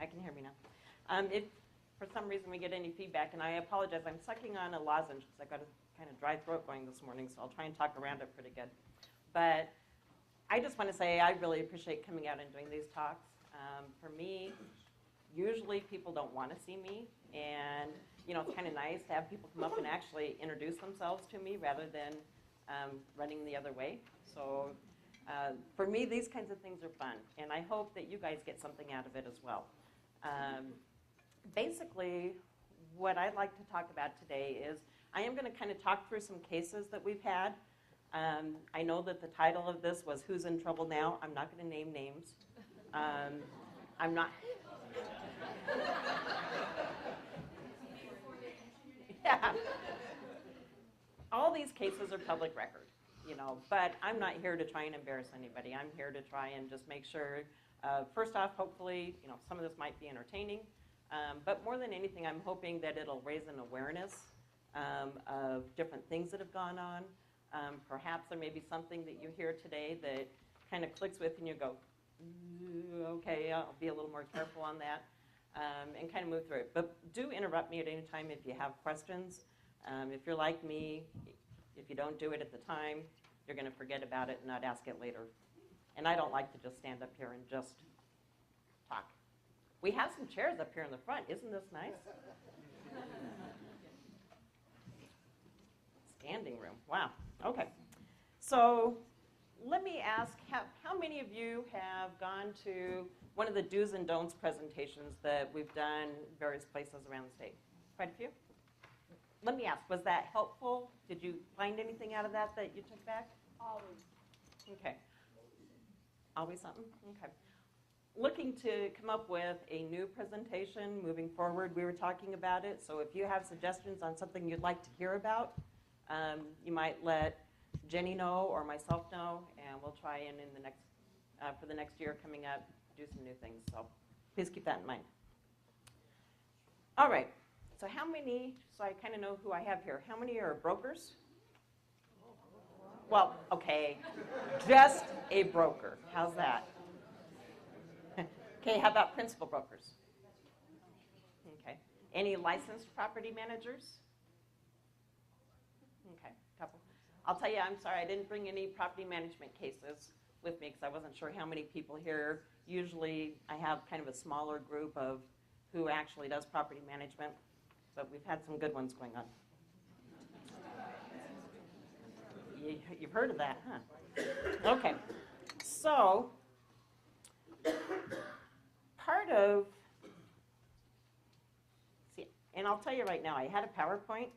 I can hear me now. If for some reason we get any feedback, and I apologize, I'm sucking on a lozenge because I've got a kind of dry throat going this morning, so I'll try and talk around it pretty good. But I just want to say I really appreciate coming out and doing these talks. For me, usually people don't want to see me, and it's kind of nice to have people come up and actually introduce themselves to me rather than running the other way. So for me, these kinds of things are fun, and I hope that you guys get something out of it as well. Basically, what I'd like to talk about today is I am going to kind of talk through some cases that we've had. I know that the title of this was Who's in Trouble Now? I'm not going to name names. I'm not. Yeah. All these cases are public record, but I'm not here to try and embarrass anybody. I'm here to try and just make sure, first off, hopefully, some of this might be entertaining, but more than anything, I'm hoping that it'll raise an awareness of different things that have gone on. Perhaps there may be something that you hear today that kind of clicks with and you go, okay, I'll be a little more careful on that, and kind of move through it. But do interrupt me at any time if you have questions. If you're like me, if you don't do it at the time, you're going to forget about it and not ask it later. And I don't like to just stand up here and just talk. We have some chairs up here in the front. Isn't this nice? Standing room. Wow. Okay. So let me ask, how many of you have gone to one of the do's and don'ts presentations that we've done various places around the state? Quite a few? Let me ask, was that helpful? Did you find anything out of that you took back? Always. Okay. Always something? Okay. Looking to come up with a new presentation moving forward. We were talking about it, so if you have suggestions on something you'd like to hear about, you might let Jenny know or myself know, and we'll try and in the next, for the next year coming up, do some new things. So please keep that in mind. All right. So how many, so I kind of know who I have here. How many are brokers? Well, okay, just a broker. How's that? Okay, how about principal brokers? Okay. Any licensed property managers? Okay, couple. I'll tell you, I'm sorry, I didn't bring any property management cases with me because I wasn't sure how many people here. Usually I have kind of a smaller group of who actually does property management, but we've had some good ones going on. You've heard of that, huh? Okay, so part of, see, and I'll tell you right now, I had a PowerPoint,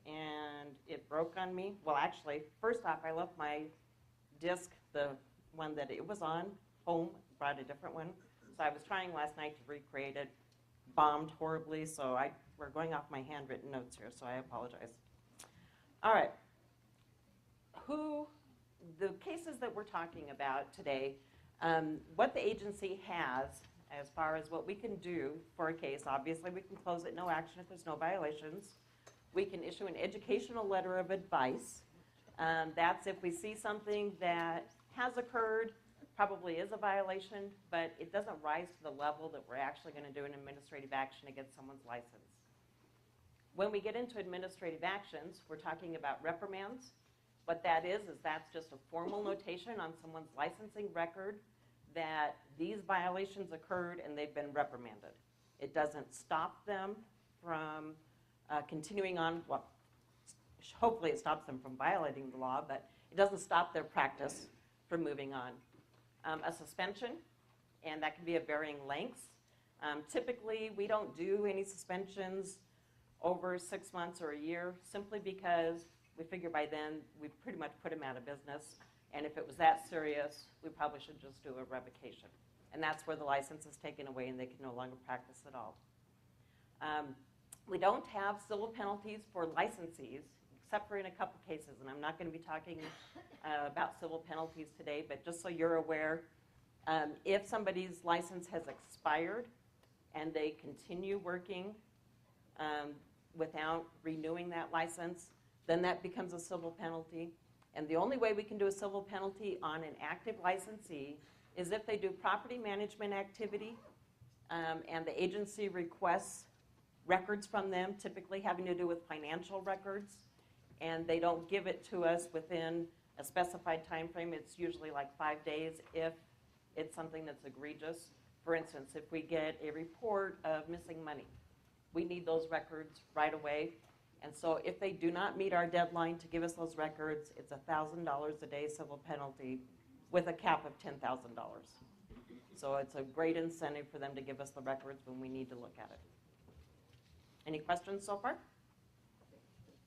and it broke on me. Well, actually, first off, I left my disc, the one that it was on, home, brought a different one. So I was trying last night to recreate it, bombed horribly, so we're going off my handwritten notes here, so I apologize. All right. The cases that we're talking about today, what the agency has as far as what we can do for a case, obviously we can close it, no action if there's no violations. We can issue an educational letter of advice. That's if we see something that has occurred, probably is a violation, but it doesn't rise to the level that we're actually going to do an administrative action against someone's license. When we get into administrative actions, we're talking about reprimands. What that is that's just a formal notation on someone's licensing record that these violations occurred and they've been reprimanded. It doesn't stop them from continuing on, well, hopefully it stops them from violating the law, but it doesn't stop their practice from moving on. A suspension, and that can be of varying lengths. Typically, we don't do any suspensions over 6 months or a year, simply because we figure by then we've pretty much put them out of business, and if it was that serious, we probably should just do a revocation. And that's where the license is taken away and they can no longer practice at all. We don't have civil penalties for licensees, except for in a couple cases, and I'm not going to be talking about civil penalties today, but just so you're aware, if somebody's license has expired and they continue working without renewing that license, then that becomes a civil penalty. And the only way we can do a civil penalty on an active licensee is if they do property management activity and the agency requests records from them, typically having to do with financial records, and they don't give it to us within a specified time frame. It's usually like 5 days if it's something that's egregious. For instance, if we get a report of missing money, we need those records right away. And so if they do not meet our deadline to give us those records, it's $1,000 a day civil penalty with a cap of $10,000. So it's a great incentive for them to give us the records when we need to look at it. Any questions so far?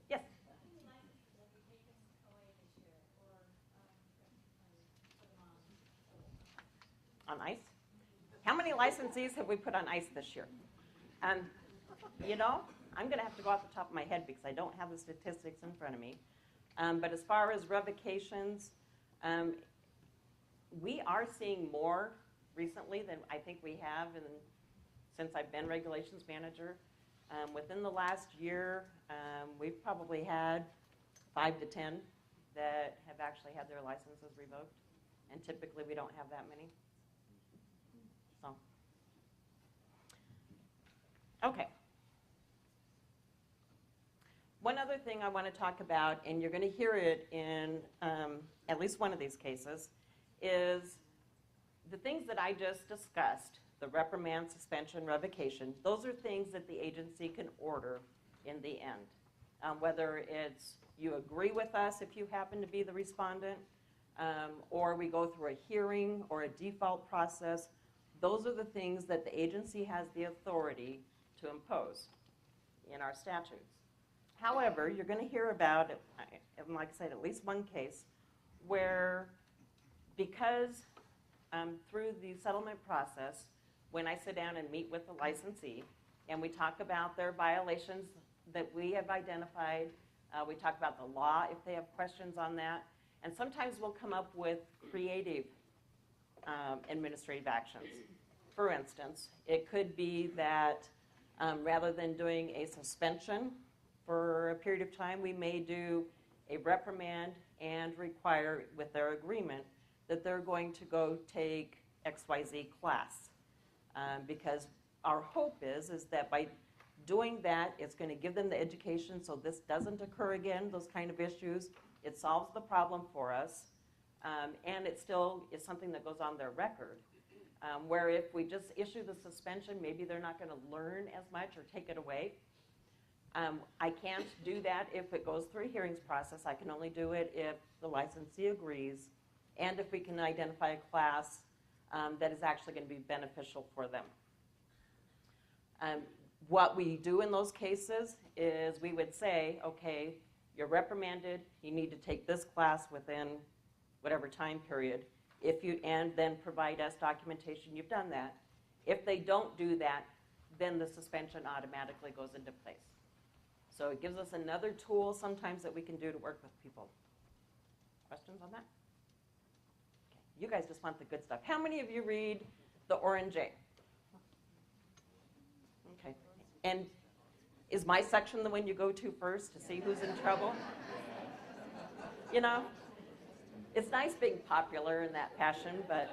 Yes? On ice? How many licensees have we put on ice this year? You know, I'm going to have to go off the top of my head because I don't have the statistics in front of me. But as far as revocations, we are seeing more recently than I think we have since I've been regulations manager. Within the last year, we've probably had 5 to 10 that have actually had their licenses revoked. And typically we don't have that many. So, okay. One other thing I want to talk about, and you're going to hear it in at least one of these cases, is the things that I just discussed, the reprimand, suspension, revocation. Those are things that the agency can order in the end. Whether it's you agree with us if you happen to be the respondent, or we go through a hearing or a default process, those are the things that the agency has the authority to impose in our statutes. However, you're going to hear about, like I said, at least one case where because through the settlement process, when I sit down and meet with the licensee and we talk about their violations that we have identified, we talk about the law if they have questions on that, and sometimes we'll come up with creative administrative actions. For instance, it could be that rather than doing a suspension for a period of time, we may do a reprimand and require with their agreement that they're going to go take XYZ class. Because our hope is that by doing that, it's going to give them the education so this doesn't occur again, those kind of issues. It solves the problem for us, and it still is something that goes on their record. Where if we just issue the suspension, maybe they're not going to learn as much or take it away. I can't do that if it goes through a hearings process. I can only do it if the licensee agrees and if we can identify a class that is actually going to be beneficial for them. What we do in those cases is we would say, okay, you're reprimanded, you need to take this class within whatever time period, and then provide us documentation you've done that. If they don't do that, then the suspension automatically goes into place. So it gives us another tool sometimes that we can do to work with people. Questions on that? Okay. You guys just want the good stuff. How many of you read the Orange A? Okay. And is my section the one you go to first to see who's in trouble? You know, it's nice being popular in that fashion, but,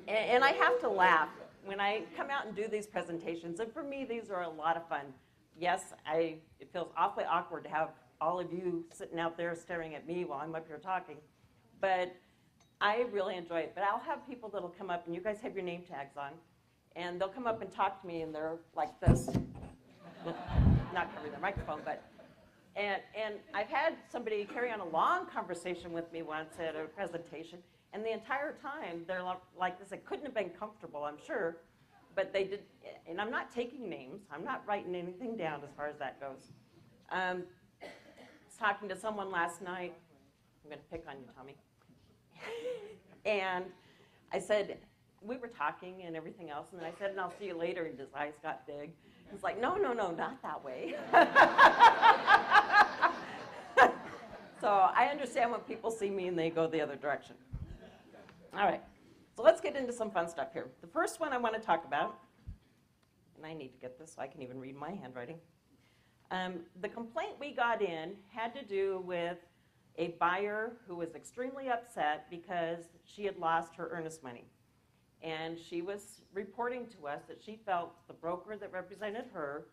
and I have to laugh when I come out and do these presentations, and for me, these are a lot of fun. Yes, it feels awfully awkward to have all of you sitting out there staring at me while I'm up here talking, but I really enjoy it. But I'll have people that'll come up, and you guys have your name tags on, and they'll come up and talk to me, and they're like this. Not covering the microphone, but, and I've had somebody carry on a long conversation with me once at a presentation, and the entire time they're like this. It couldn't have been comfortable, I'm sure, but they did, and I'm not taking names. I'm not writing anything down as far as that goes. I was talking to someone last night. I'm going to pick on you, Tommy. And I said, we were talking and everything else, and then I said, and I'll see you later, and his eyes got big. He's like, no, not that way. So I understand when people see me and they go the other direction. All right, so let's get into some fun stuff here. The first one I want to talk about, and I need to get this so I can even read my handwriting. The complaint we got in had to do with a buyer who was extremely upset because she had lost her earnest money. And she was reporting to us that she felt the broker that represented her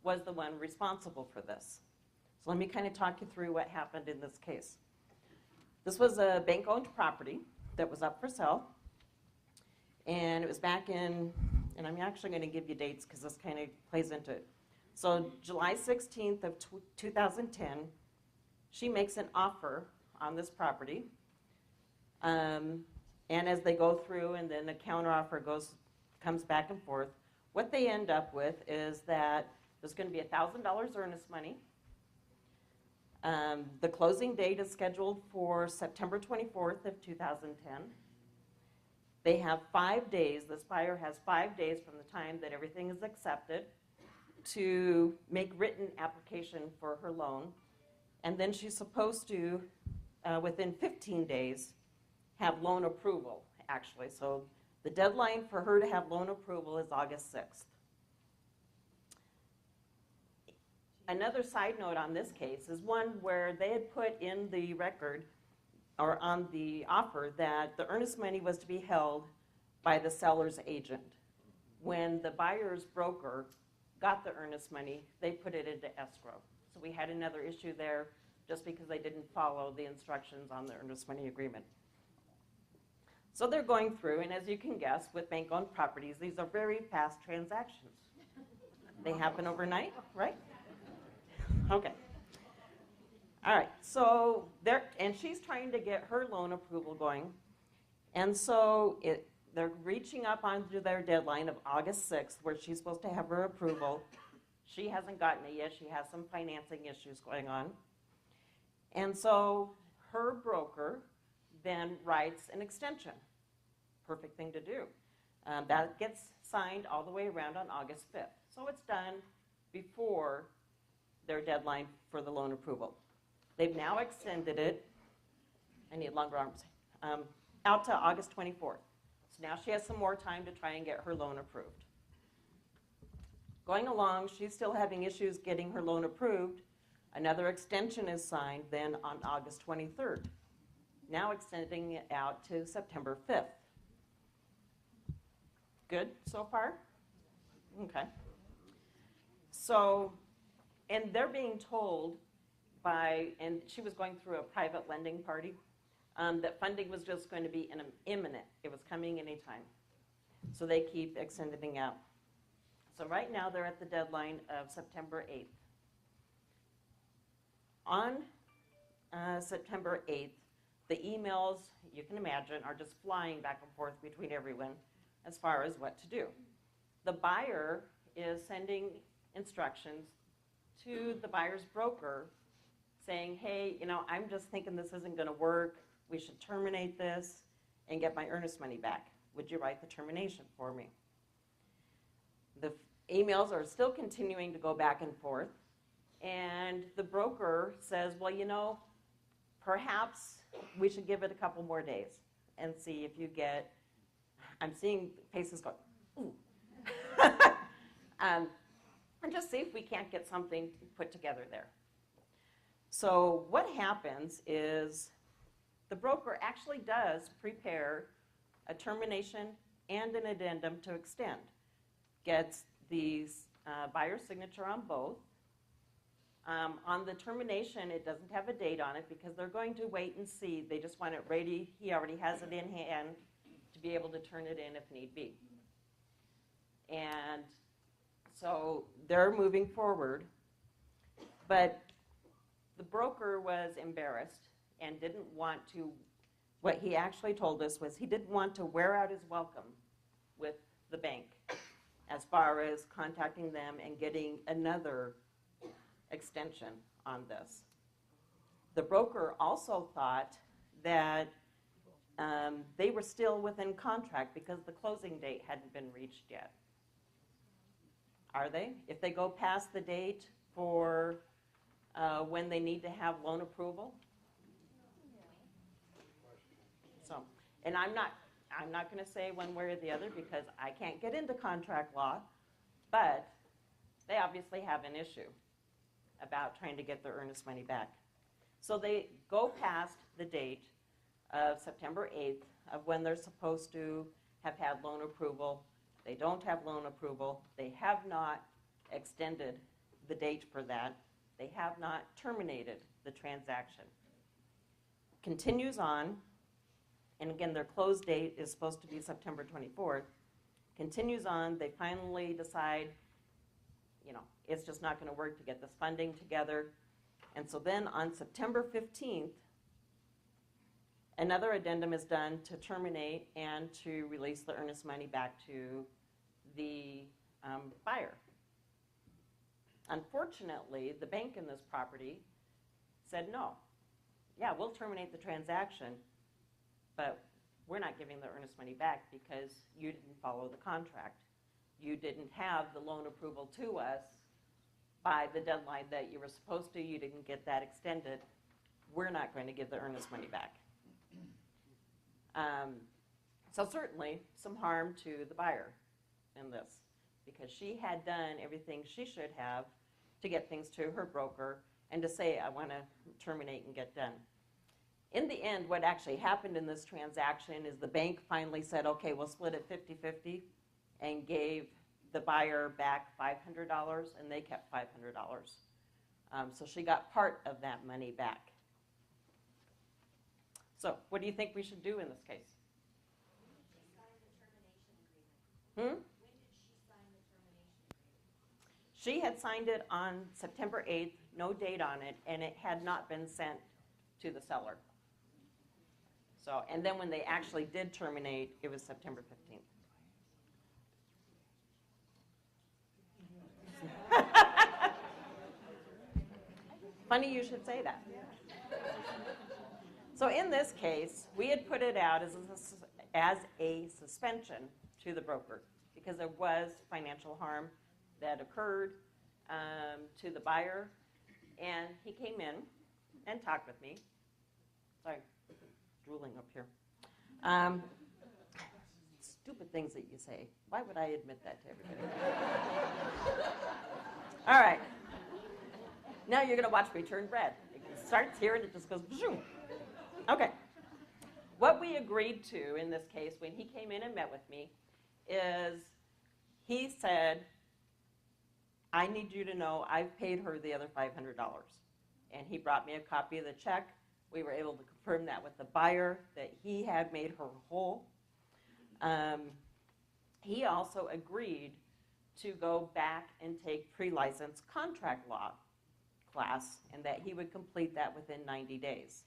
was the one responsible for this. So let me kind of talk you through what happened in this case. This was a bank-owned property that was up for sale. And it was back in, and I'm actually going to give you dates because this kind of plays into it. So July 16th of 2010, she makes an offer on this property. And as they go through and then the counteroffer comes back and forth, what they end up with is that there's going to be $1,000 earnest money. The closing date is scheduled for September 24th of 2010. They have 5 days, this buyer has 5 days from the time that everything is accepted to make written application for her loan. And then she's supposed to, within 15 days, have loan approval, actually. So the deadline for her to have loan approval is August 6th. Another side note on this case is one where they had put in the record or on the offer that the earnest money was to be held by the seller's agent. When the buyer's broker got the earnest money, they put it into escrow. So we had another issue there just because they didn't follow the instructions on the earnest money agreement. So they're going through, and as you can guess, with bank-owned properties, these are very fast transactions. They happen overnight, right? Okay. All right, so and she's trying to get her loan approval going. And so they're reaching up onto their deadline of August 6th, where she's supposed to have her approval. She hasn't gotten it yet. She has some financing issues going on. And so her broker then writes an extension. Perfect thing to do. That gets signed all the way around on August 5th. So it's done before their deadline for the loan approval. They've now extended it, I need longer arms, out to August 24th. So now she has some more time to try and get her loan approved. Going along, she's still having issues getting her loan approved. Another extension is signed then on August 23rd, now extending it out to September 5th. Good so far? Okay. So, and they're being told and she was going through a private lending party, that funding was just going to be imminent. It was coming anytime. So they keep extending out. So right now they're at the deadline of September 8th. On September 8th, the emails, you can imagine, are just flying back and forth between everyone as far as what to do. The buyer is sending instructions to the buyer's broker saying, hey, I'm just thinking this isn't going to work. We should terminate this and get my earnest money back. Would you write the termination for me? The emails are still continuing to go back and forth. And the broker says, well, perhaps we should give it a couple more days and see if you get, I'm seeing faces going, ooh. And just see if we can't get something put together there. So what happens is the broker actually does prepare a termination and an addendum to extend. Gets the buyer's signature on both. On the termination, it doesn't have a date on it because they're going to wait and see. They just want it ready. He already has it in hand to be able to turn it in if need be. And so they're moving forward. But the broker was embarrassed and didn't want to, what he actually told us was he didn't want to wear out his welcome with the bank as far as contacting them and getting another extension on this. The broker also thought that they were still within contract because the closing date hadn't been reached yet. Are they? If they go past the date for when they need to have loan approval? So, and I'm not going to say one way or the other because I can't get into contract law, but they obviously have an issue about trying to get their earnest money back. So they go past the date of September 8th of when they're supposed to have had loan approval. They don't have loan approval. They have not extended the date for that. They have not terminated the transaction. Continues on, and again, their close date is supposed to be September 24th. Continues on, they finally decide, it's just not going to work to get this funding together. And so then on September 15th, another addendum is done to terminate and to release the earnest money back to the buyer. Unfortunately, the bank in this property said no. Yeah, we'll terminate the transaction, but we're not giving the earnest money back because you didn't follow the contract. You didn't have the loan approval to us by the deadline that you were supposed to. You didn't get that extended. We're not going to give the earnest money back. So certainly some harm to the buyer in this, because she had done everything she should have to get things to her broker and to say, I want to terminate and get done. In the end, what actually happened in this transaction is the bank finally said, okay, we'll split it 50-50, and gave the buyer back $500, and they kept $500. So she got part of that money back. So what do you think we should do in this case? When did she sign the termination agreement? She had signed it on September 8th, no date on it, and it had not been sent to the seller. So, and then when they actually did terminate, it was September 15th. Funny you should say that. So in this case, we had put it out as a suspension to the broker because there was financial harm that occurred to the buyer. And he came in and talked with me. Sorry, drooling up here. Stupid things that you say. Why would I admit that to everybody? All right. Now you're going to watch me turn red. It starts here and it just goes zoom. Okay. What we agreed to in this case when he came in and met with me is he said, I need you to know I've paid her the other $500. And he brought me a copy of the check. We were able to confirm that with the buyer, that he had made her whole. He also agreed to go back and take pre-license contract law class, and that he would complete that within 90 days.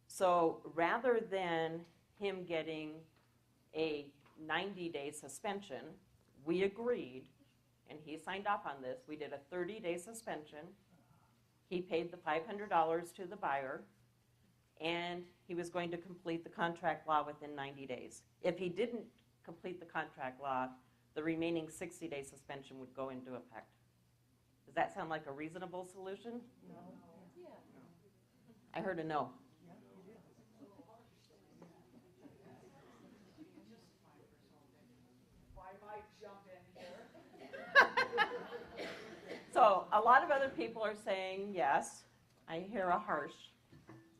So rather than him getting a 90-day suspension, we agreed, and he signed off on this. We did a 30-day suspension. He paid the $500 to the buyer, and he was going to complete the contract law within 90 days. If he didn't complete the contract law, the remaining 60-day suspension would go into effect. Does that sound like a reasonable solution? No. Yeah. I heard a no. So a lot of other people are saying yes. I hear a harsh,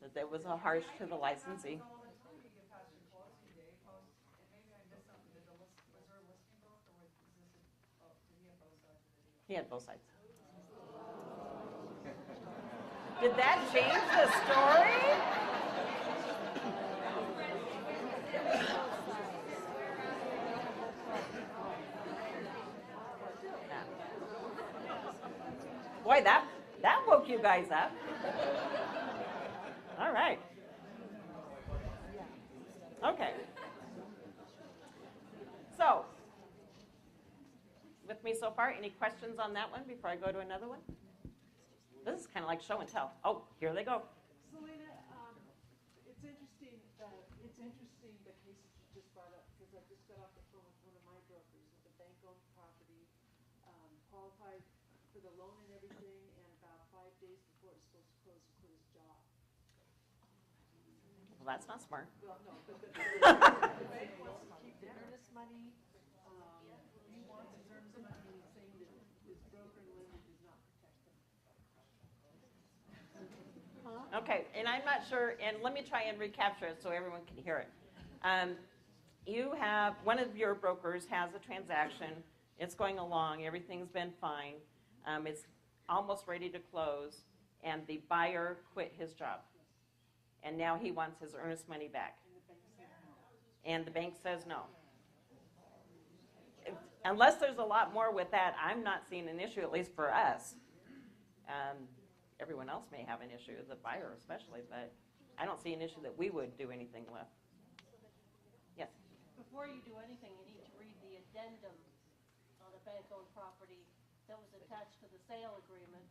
that there was a harsh to the licensee. He had both sides. Did that change the story? Boy, that woke you guys up. All right. Okay. So, with me so far, any questions on that one before I go to another one? This is kind of like show and tell. Oh, here they go. Selena, it's interesting the case that you just brought up, because I just got off the phone with one of my brokers with a bank-owned property, qualified for the loan and everything, and about 5 days before it's supposed to close, he quit his job. Well, that's not smart. Well, no, but the bank wants to keep the earnest money. He wants his earnest money, saying that his broker and lender does not protect him. Okay, and I'm not sure, and let me try and recapture it so everyone can hear it. you have, one of your brokers has a transaction, it's going along, everything's been fine, it's almost ready to close, and the buyer quit his job. And now he wants his earnest money back. And the bank says no. Unless there's a lot more with that, I'm not seeing an issue, at least for us. Everyone else may have an issue, the buyer especially, but I don't see an issue that we would do anything with. Yes? Before you do anything, you need to read the addendum on a bank-owned property that was attached to the sale agreement,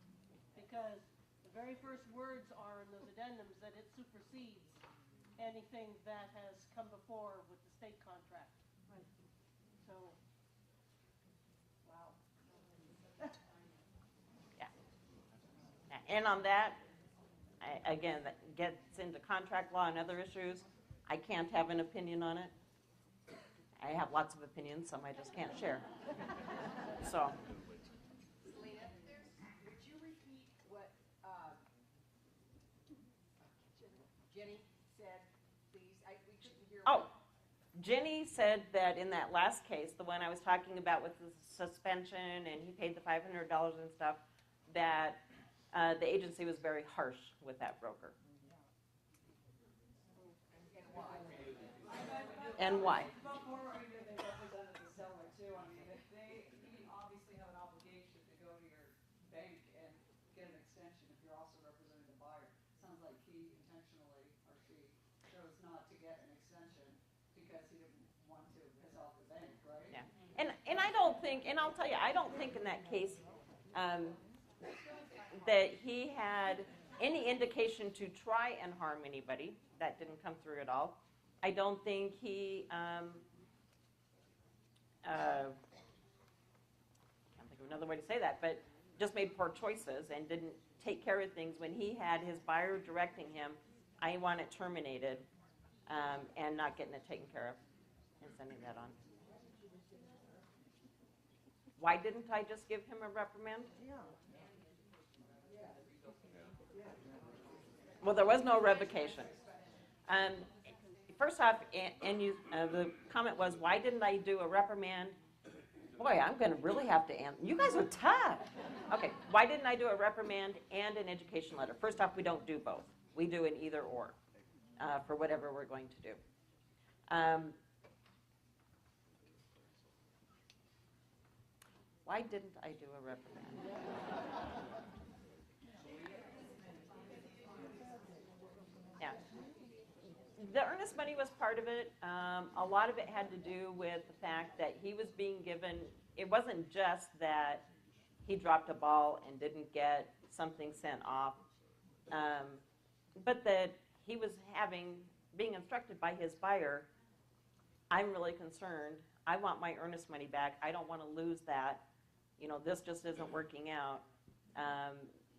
because the very first words are in those addendums that it supersedes anything that has come before with the state contract. Right. So, wow. And on that, again, that gets into contract law and other issues. I can't have an opinion on it. I have lots of opinions, some I just can't share. So, Selena, would you repeat what Jenny said, please? We couldn't hear. oh, Jenny said that in that last case, the one I was talking about with the suspension and he paid the $500 and stuff, that the agency was very harsh with that broker. And why? Before they represented the seller too, I mean, you obviously have an obligation to go to your bank and get an extension if you're also representing the buyer. Sounds like he intentionally, or she, chose not to get an extension because he didn't want to piss off the bank, right? Yeah. And I don't think, and I'll tell you, I don't think in that case that he had any indication to try and harm anybody. That didn't come through at all. I don't think he, can't think of another way to say that, but just made poor choices and didn't take care of things when he had his buyer directing him, I want it terminated, and not getting it taken care of and sending that on. Why didn't I just give him a reprimand? Well, there was no revocation. First off, the comment was, why didn't I do a reprimand? Boy, I'm going to really have to answer. You guys are tough. Okay, why didn't I do a reprimand and an education letter? First off, we don't do both. We do an either or for whatever we're going to do. Why didn't I do a reprimand? Yeah. The earnest money was part of it. A lot of it had to do with the fact that he was being given, it wasn't just that he dropped a ball and didn't get something sent off, but that he was being instructed by his buyer, I'm really concerned. I want my earnest money back. I don't want to lose that. You know, this just isn't working out.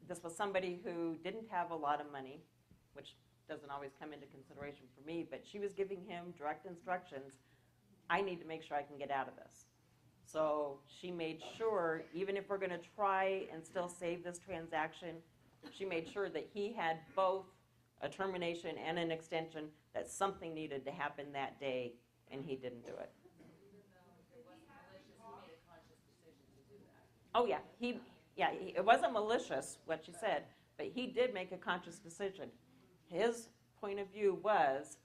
This was somebody who didn't have a lot of money, which doesn't always come into consideration for me, but she was giving him direct instructions. I need to make sure I can get out of this. So she made sure, even if we're going to try and still save this transaction, she made sure that he had both a termination and an extension, that something needed to happen that day, and he didn't do it. Oh, yeah. It wasn't malicious, what she said, but he did make a conscious decision. His point of view was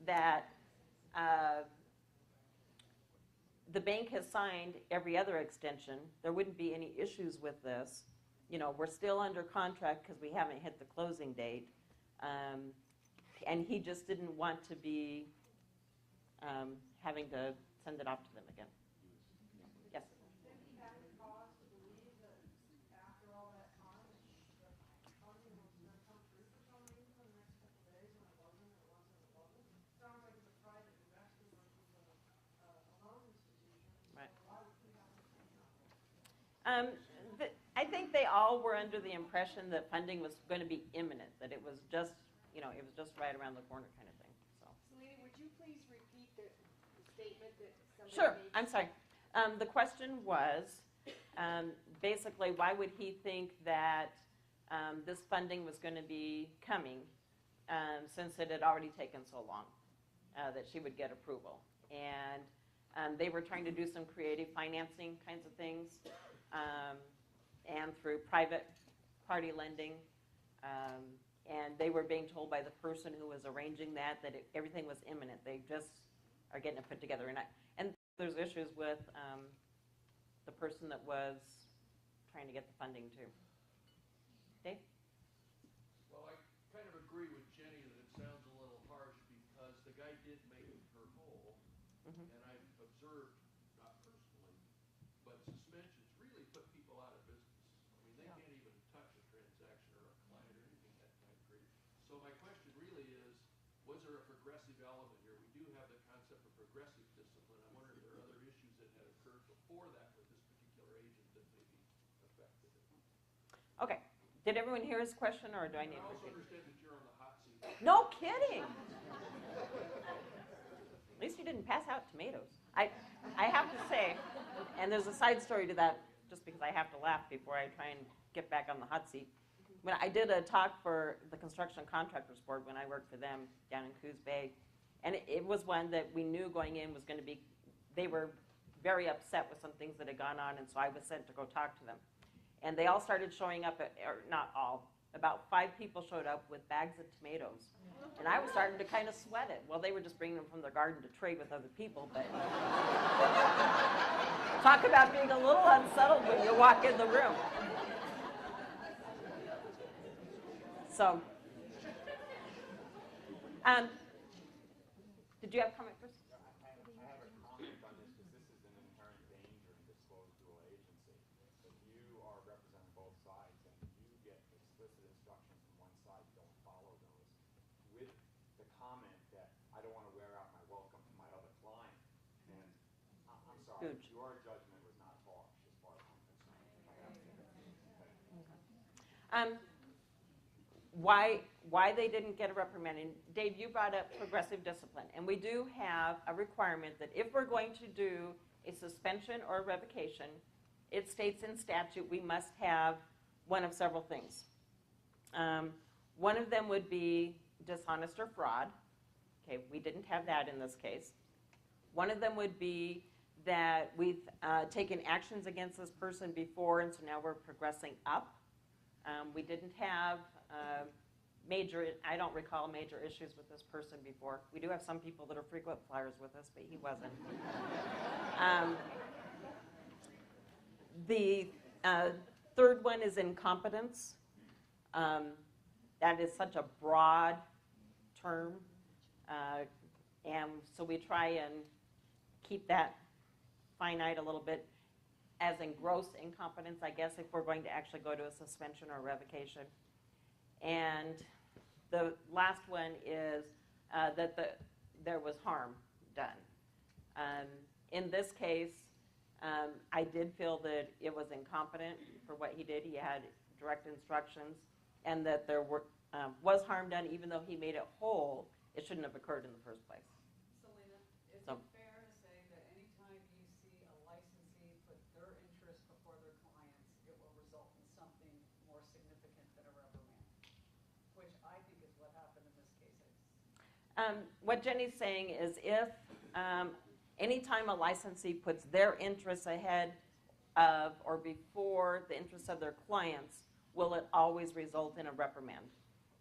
that the bank has signed every other extension. There wouldn't be any issues with this. You know, we're still under contract because we haven't hit the closing date. And he just didn't want to be having to send it off to them again. Yes? I think they all were under the impression that funding was going to be imminent, that it was just, it was just right around the corner kind of thing. So. Selena, would you please repeat the statement that somebody Sure, made? I'm sorry. The question was, basically, why would he think that this funding was going to be coming since it had already taken so long? that she would get approval. And they were trying to do some creative financing kinds of things, and through private party lending. And they were being told by the person who was arranging that everything was imminent. They just are getting it put together. And there's issues with the person that was trying to get the funding too. Dave? Well, I kind of agree with Jenny that it sounds a little harsh because the guy did make her whole, Mm-hmm. and I've observed, not personally, but suspensions really put people out of business. I mean, they can't even touch a transaction or a client or anything that kind of crazy. So my question really is, was there a progressive element here? We do have the concept of progressive discipline. I wonder if there are other issues that had occurred before that with this particular agent that maybe affected it. Okay. Did everyone hear his question, or do I need I to also repeat? understand that you're on the hot seat. No kidding. At least you didn't pass out tomatoes. I have to say, and there's a side story to that, just because I have to laugh before I try and get back on the hot seat. When I did a talk for the Construction Contractors Board when I worked for them down in Coos Bay, and it was one that we knew going in was going to be, they were very upset with some things that had gone on, and so I was sent to go talk to them. And they all started showing up, or not all, about 5 people showed up with bags of tomatoes. And I was starting to kind of sweat it. Well, they were just bringing them from their garden to trade with other people, but talk about being a little unsettled when you walk in the room. So, did you have a comment first? I have a comment on this because this is an inherent danger in disclosed dual agency. If you are representing both sides and you get explicit instructions from one side, don't follow those. With the comment that I don't want to wear out my welcome to my other client, and I'm sorry, Huge. your judgment was not harsh as far as I'm concerned. Why they didn't get a reprimand. And Dave, you brought up progressive discipline. And we do have a requirement that if we're going to do a suspension or a revocation, it states in statute we must have one of several things. One of them would be dishonest or fraud. Okay, we didn't have that in this case. One of them would be that we've taken actions against this person before, and so now we're progressing up. We didn't have I don't recall major issues with this person before. We do have some people that are frequent flyers with us, but he wasn't. The third one is incompetence. That is such a broad term, and so we try and keep that finite a little bit, as in gross incompetence, I guess, if we're going to actually go to a suspension or revocation. And the last one is that there was harm done. In this case, I did feel that it was incompetent for what he did. He had direct instructions, and that there was harm done, even though he made it whole. It shouldn't have occurred in the first place. Selena, is So- it fair to say that anytime you see a licensee put their interest before their clients, it will result in something more significant than a reprimand? Which I think is what happened in this case. What Jenny's saying is if anytime a licensee puts their interests ahead of or before the interests of their clients, will it always result in a reprimand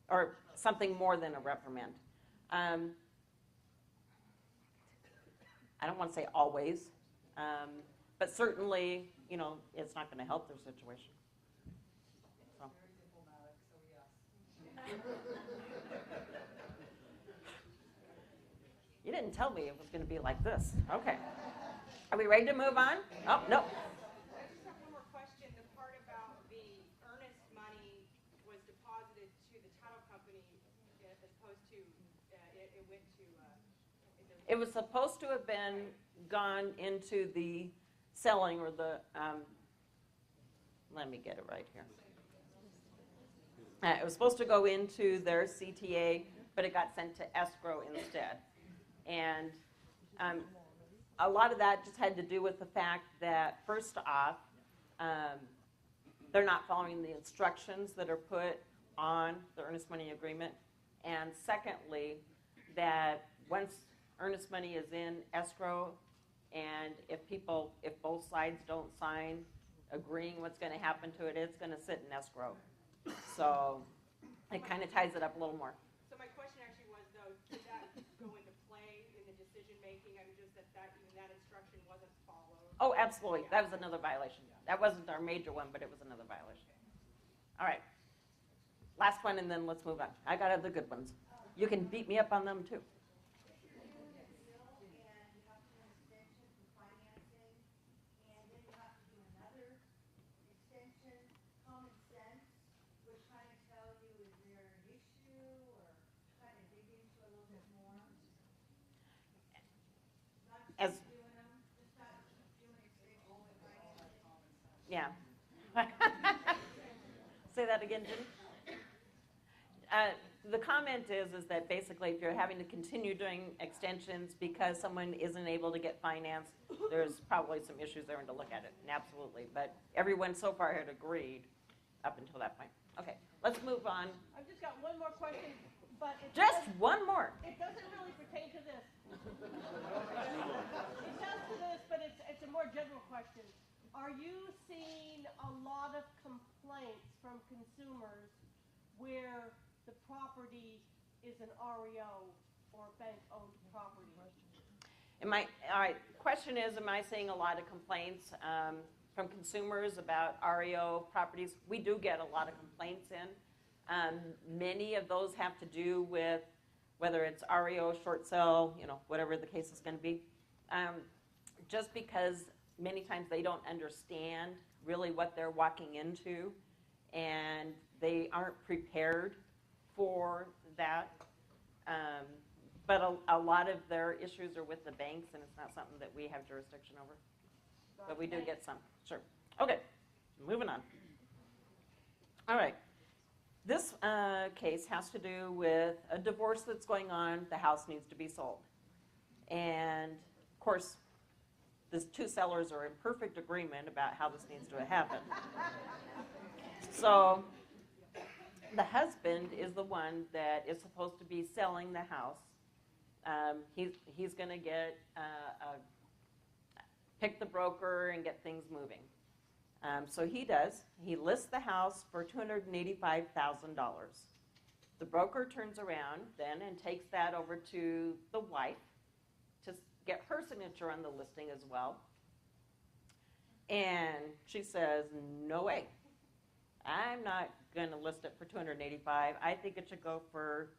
or something more than a reprimand? I don't want to say always, but certainly, it's not going to help their situation. So. Very diplomatic, so yes. You didn't tell me it was going to be like this. Okay. Are we ready to move on? Oh, no. I just have one more question. The part about the earnest money was deposited to the title company as opposed to, it went to, It was supposed to have been gone into the selling or the, let me get it right here. It was supposed to go into their CTA, but it got sent to escrow instead. And a lot of that just had to do with the fact that, first off, they're not following the instructions that are put on the earnest money agreement. And secondly, that once earnest money is in escrow, and if both sides don't sign agreeing what's going to happen to it, it's going to sit in escrow. So it kind of ties it up a little more. So my question actually was, though, did that go into play in the decision-making? I mean, just that even that instruction wasn't followed? Oh, absolutely. That was another violation. That wasn't our major one, but it was another violation. All right. Last one, and then let's move on. I got other good ones. You can beat me up on them, too. As, yeah. Say that again, Jimmy. The comment is that basically if you're having to continue doing extensions because someone isn't able to get financed, there's probably some issues there and to look at it, and absolutely. But everyone so far had agreed up until that point. Okay, let's move on. I've just got one more question, but Just one more. it doesn't really pertain to this. It does to this, but it's a more general question. Are you seeing a lot of complaints from consumers where the property is an REO or bank-owned property? All right, question is, am I seeing a lot of complaints from consumers about REO properties? We do get a lot of complaints in. Many of those have to do with whether it's REO, short sale, whatever the case is going to be. Just because many times they don't understand really what they're walking into, and they aren't prepared for that. But a lot of their issues are with the banks, and it's not something that we have jurisdiction over. But we do get some. Sure. Okay, moving on. All right. This case has to do with a divorce that's going on. The house needs to be sold. And, of course, the two sellers are in perfect agreement about how this needs to happen. So the husband is the one that is supposed to be selling the house. He's going to pick the broker and get things moving. So he does. He lists the house for $285,000. The broker turns around then and takes that over to the wife to get her signature on the listing as well. And she says, no way. I'm not going to list it for $285,000. I think it should go for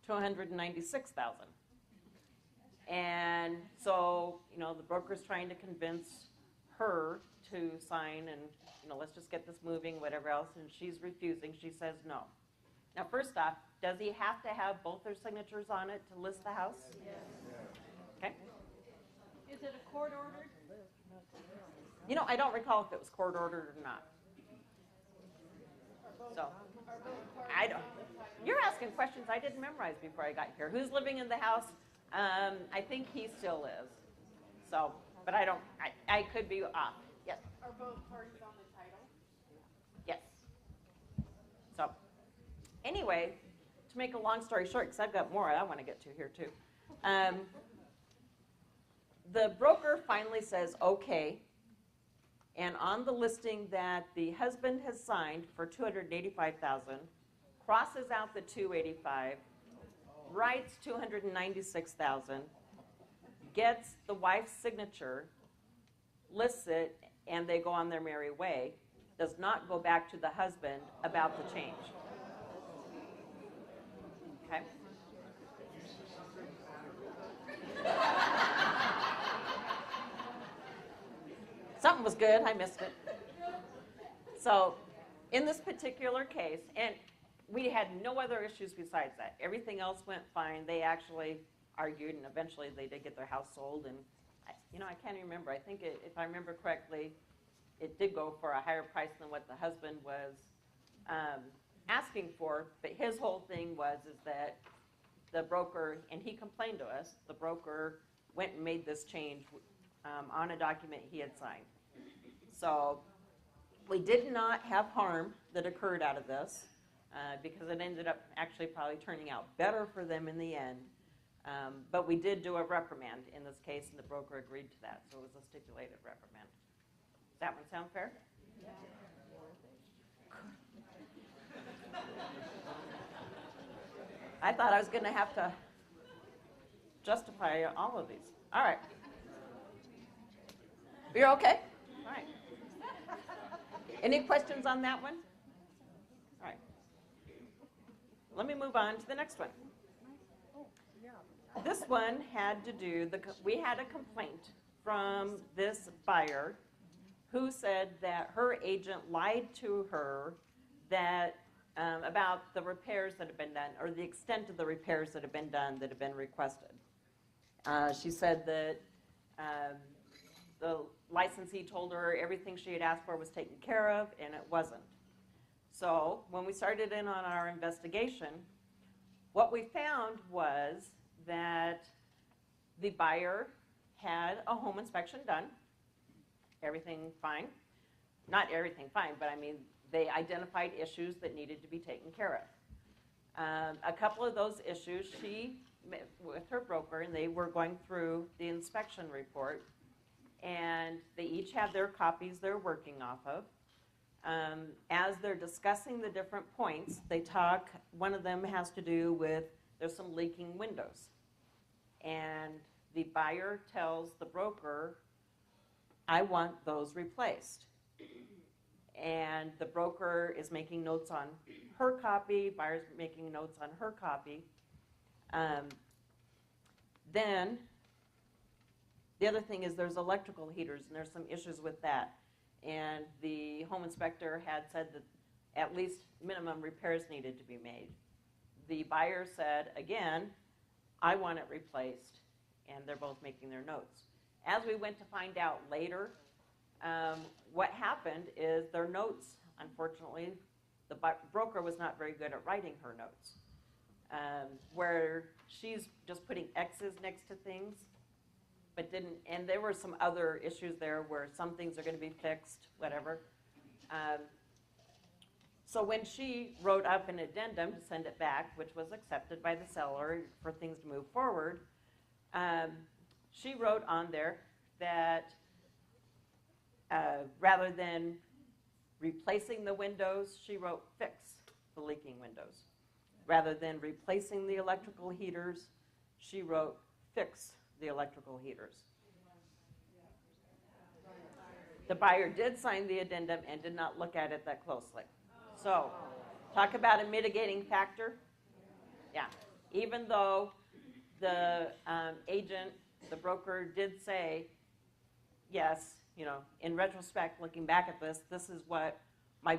$296,000. And so, the broker's trying to convince her to sign and, let's just get this moving, whatever else, and she's refusing. She says no. Now, first off, does he have to have both their signatures on it to list the house? Yes. Okay. Is it a court ordered? I don't recall if it was court ordered or not. So, I don't. You're asking questions I didn't memorize before I got here. Who's living in the house? I think he still is. So, but I don't. I could be off. Yes. Are both parties on the title? Yes. So, anyway, to make a long story short, because I've got more I want to get to here too. The broker finally says okay, and on the listing that the husband has signed for $285,000, crosses out the $285,000, writes $296,000, gets the wife's signature, lists it, and they go on their merry way, does not go back to the husband about the change. Okay? Something was good, I missed it. So, in this particular case, and we had no other issues besides that. Everything else went fine. They actually argued, and eventually they did get their house sold. And I can't even remember. I think if I remember correctly, it did go for a higher price than what the husband was asking for. But his whole thing was that the broker, and he complained to us, the broker went and made this change on a document he had signed. So we did not have harm that occurred out of this because it ended up actually probably turning out better for them in the end. But we did do a reprimand in this case, and the broker agreed to that, so it was a stipulated reprimand. Does that one sound fair? I thought I was going to have to justify all of these. All right. You're okay? All right. Any questions on that one? All right. Let me move on to the next one. This one had to do, we had a complaint from this buyer who said that her agent lied to her that about the repairs that have been done, or the extent of the repairs that have been done that have been requested. She said that the licensee told her everything she had asked for was taken care of, and it wasn't. So when we started in on our investigation, what we found was that the buyer had a home inspection done, everything fine. Not everything fine, but I mean, they identified issues that needed to be taken care of. A couple of those issues, she met with her broker, and they were going through the inspection report, and they each have their copies they're working off of. As they're discussing the different points, they talk, one of them has to do with, there's some leaking windows. And the buyer tells the broker, I want those replaced. And the broker is making notes on her copy, buyer's making notes on her copy. Then, the other thing is there's electrical heaters, and there's some issues with that. And the home inspector had said that at least minimum repairs needed to be made. The buyer said, again, I want it replaced, and they're both making their notes. As we went to find out later, what happened is their notes, unfortunately, the broker was not very good at writing her notes, where she's just putting X's next to things, but didn't, and there were some other issues there where some things are going to be fixed, whatever. So when she wrote up an addendum to send it back, which was accepted by the seller for things to move forward, she wrote on there that rather than replacing the windows, she wrote fix the leaking windows. Rather than replacing the electrical heaters, she wrote fix the electrical heaters. The buyer did sign the addendum and did not look at it that closely. So, talk about a mitigating factor. Yeah, even though the agent, the broker did say, yes, you know, in retrospect, looking back at this, this is what my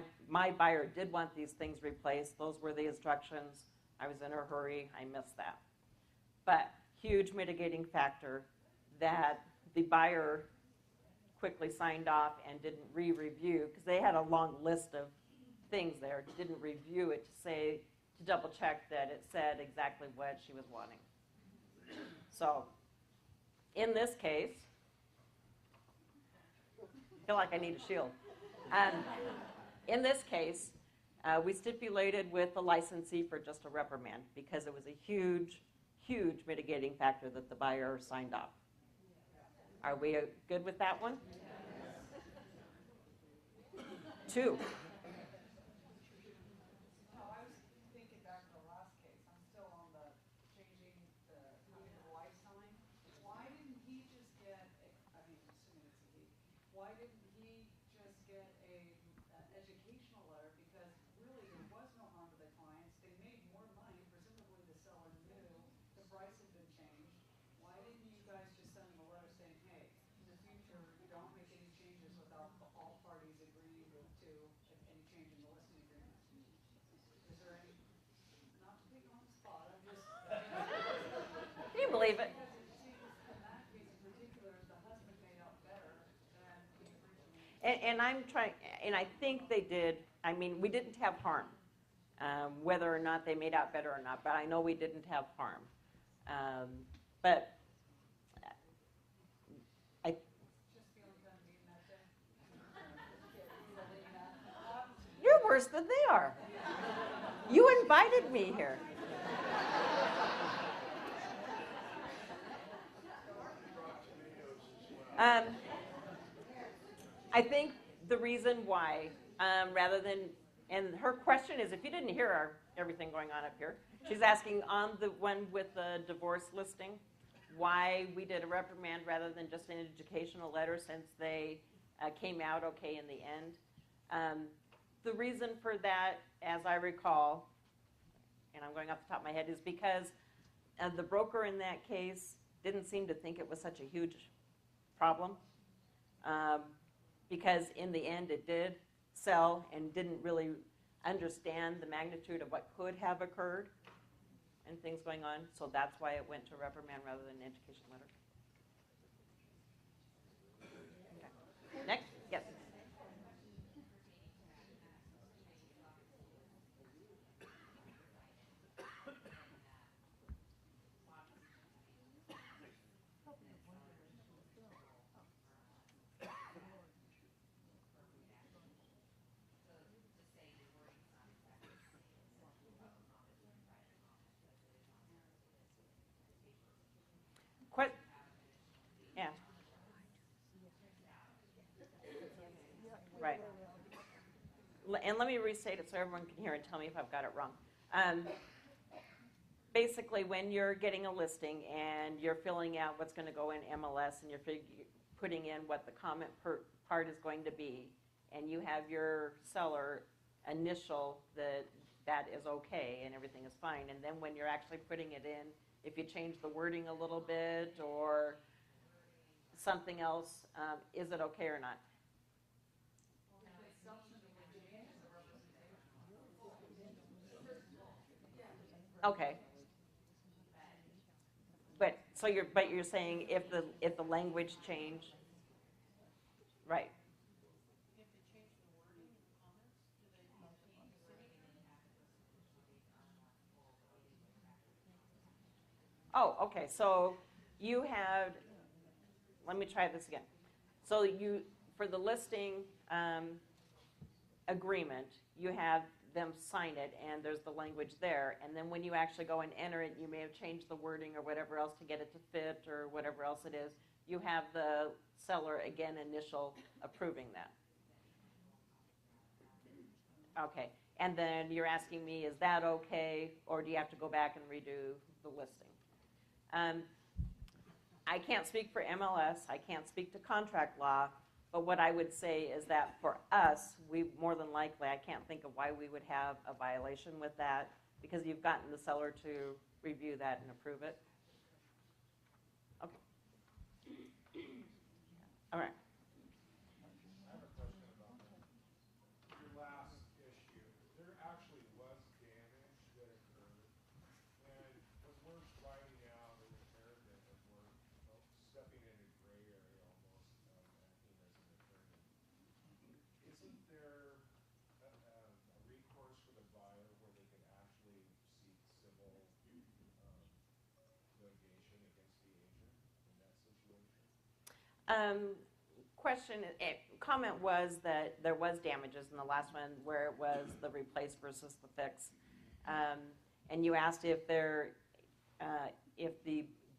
buyer did want these things replaced. Those were the instructions. I was in a hurry. I missed that. But huge mitigating factor that the buyer quickly signed off and didn't re-review, because they had a long list of things there, didn't review it to say, to double check that it said exactly what she was wanting. So, in this case, I feel like I need a shield. In this case, we stipulated with the licensee for just a reprimand because it was a huge, huge mitigating factor that the buyer signed off. Are we good with that one? Yes. 2. No, I was thinking back to the last case. I'm still on the changing the life sign. Why didn't he just get, I mean, I'm assuming it's a he, why didn't he just get an educational letter? Because really there was no harm to the clients. They made more money. Presumably the seller knew the price had been changed. Why didn't you guys just send them a letter saying, hey, in the future, don't make any changes without all parties agreeing to any change in the listing agreement? Is there any, not to put you on the spot, I'm just. Can you believe it? Because it seems in that case in particular, the husband made out better than he originally. And I'm trying, and I think they did. I mean, we didn't have harm, whether or not they made out better or not. But I know we didn't have harm. But I. Just feeling kind of mean that day. You're worse than they are. You invited me here. Um, I think the reason why, rather than, and her question is, if you didn't hear everything going on up here, she's asking on the one with the divorce listing, why we did a reprimand rather than just an educational letter since they came out okay in the end. The reason for that, as I recall, and I'm going off the top of my head, is because the broker in that case didn't seem to think it was such a huge problem. Because in the end it did sell and didn't really understand the magnitude of what could have occurred and things going on. So that's why it went to reprimand rather than an education letter. Okay. Next? Yes. Yeah. Right. And let me restate it so everyone can hear and tell me if I've got it wrong. Basically, when you're getting a listing and you're filling out what's going to go in MLS and you're putting in what the comment part is going to be, and you have your seller initial that is okay and everything is fine, and then when you're actually putting it in, if you change the wording a little bit or something else, is it okay or not? Okay. But you're saying if the language changed, right? Oh, okay. So you had. Let me try this again. So for the listing agreement, you have them sign it, and there's the language there. And then when you actually go and enter it, you may have changed the wording or whatever else to get it to fit or whatever else it is. You have the seller again initial approving that. Okay. And then you're asking me, is that okay, or do you have to go back and redo the listing? I can't speak for MLS. I can't speak to contract law. But what I would say is that for us, we more than likely, I can't think of why we would have a violation with that, because you've gotten the seller to review that and approve it. Okay. All right. I have a question about your last issue. There actually was damage that occurred, and when we're writing out a repair bid, and we're stepping into gray area almost, acting as an attorney, isn't there a recourse for the buyer where they could actually seek civil litigation against the agent in that situation? Comment was that there was damages in the last one where it was the replace versus the fix. And you asked if the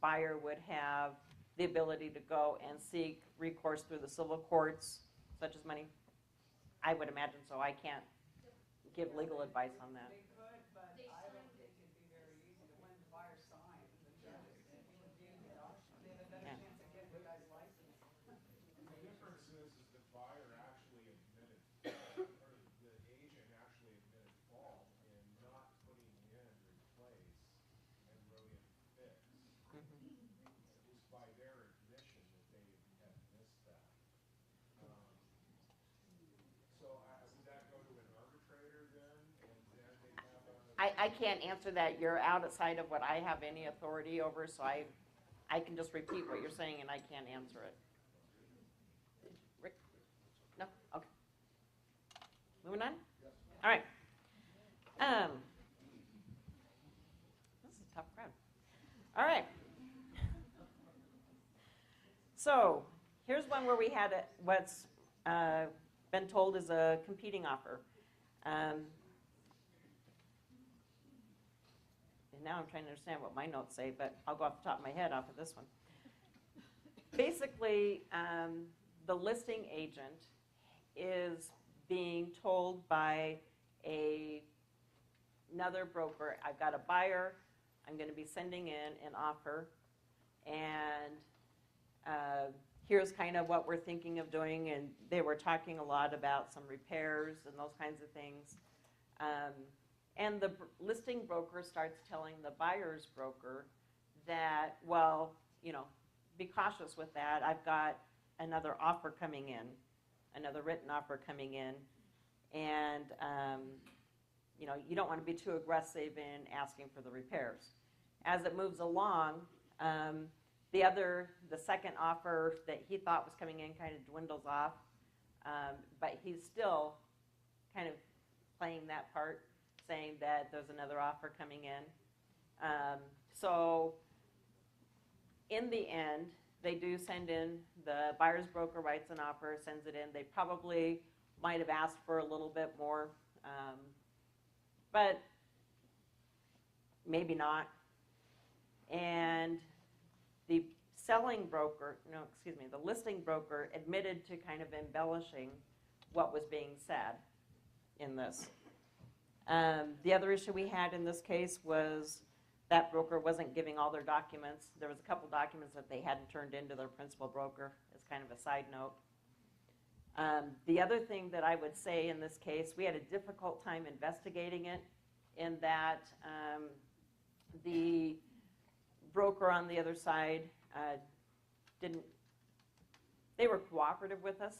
buyer would have the ability to go and seek recourse through the civil courts, such as money. I would imagine so. I can't give legal advice on that. They could, but I don't think it'd be very easy to when the buyer signs the judge, and he would be the document. They have a better chance of getting the guy's license. The difference is the buyer actually admitted, or the agent actually admitted fault in not putting in replace and wrote in fix. It was by their admission that they had missed that. So would that go to an arbitrator then, and then they have a? I can't answer that. You're outside of what I have any authority over, so I can just repeat what you're saying, and I can't answer it. Rick? No? Okay. Moving on? All right. This is a tough crowd. All right. So here's one where we had what's been told is a competing offer. And now I'm trying to understand what my notes say, but I'll go off the top of my head off of this one. basically, the listing agent is being told by another broker, I've got a buyer, I'm going to be sending in an offer, and here's kind of what we're thinking of doing. And they were talking a lot about some repairs and those kinds of things. And the listing broker starts telling the buyer's broker that, well, be cautious with that. I've got another offer coming in, another written offer coming in, and you don't want to be too aggressive in asking for the repairs. As it moves along, the second offer that he thought was coming in kind of dwindles off, but he's still kind of playing that part, saying that there's another offer coming in. So in the end, they do send in, the buyer's broker writes an offer, sends it in. They probably might have asked for a little bit more, but maybe not. And the the listing broker admitted to kind of embellishing what was being said in this. The other issue we had in this case was that broker wasn't giving all their documents. There was a couple documents that they hadn't turned into their principal broker, as kind of a side note. The other thing that I would say in this case, we had a difficult time investigating it, in that the broker on the other side they were cooperative with us,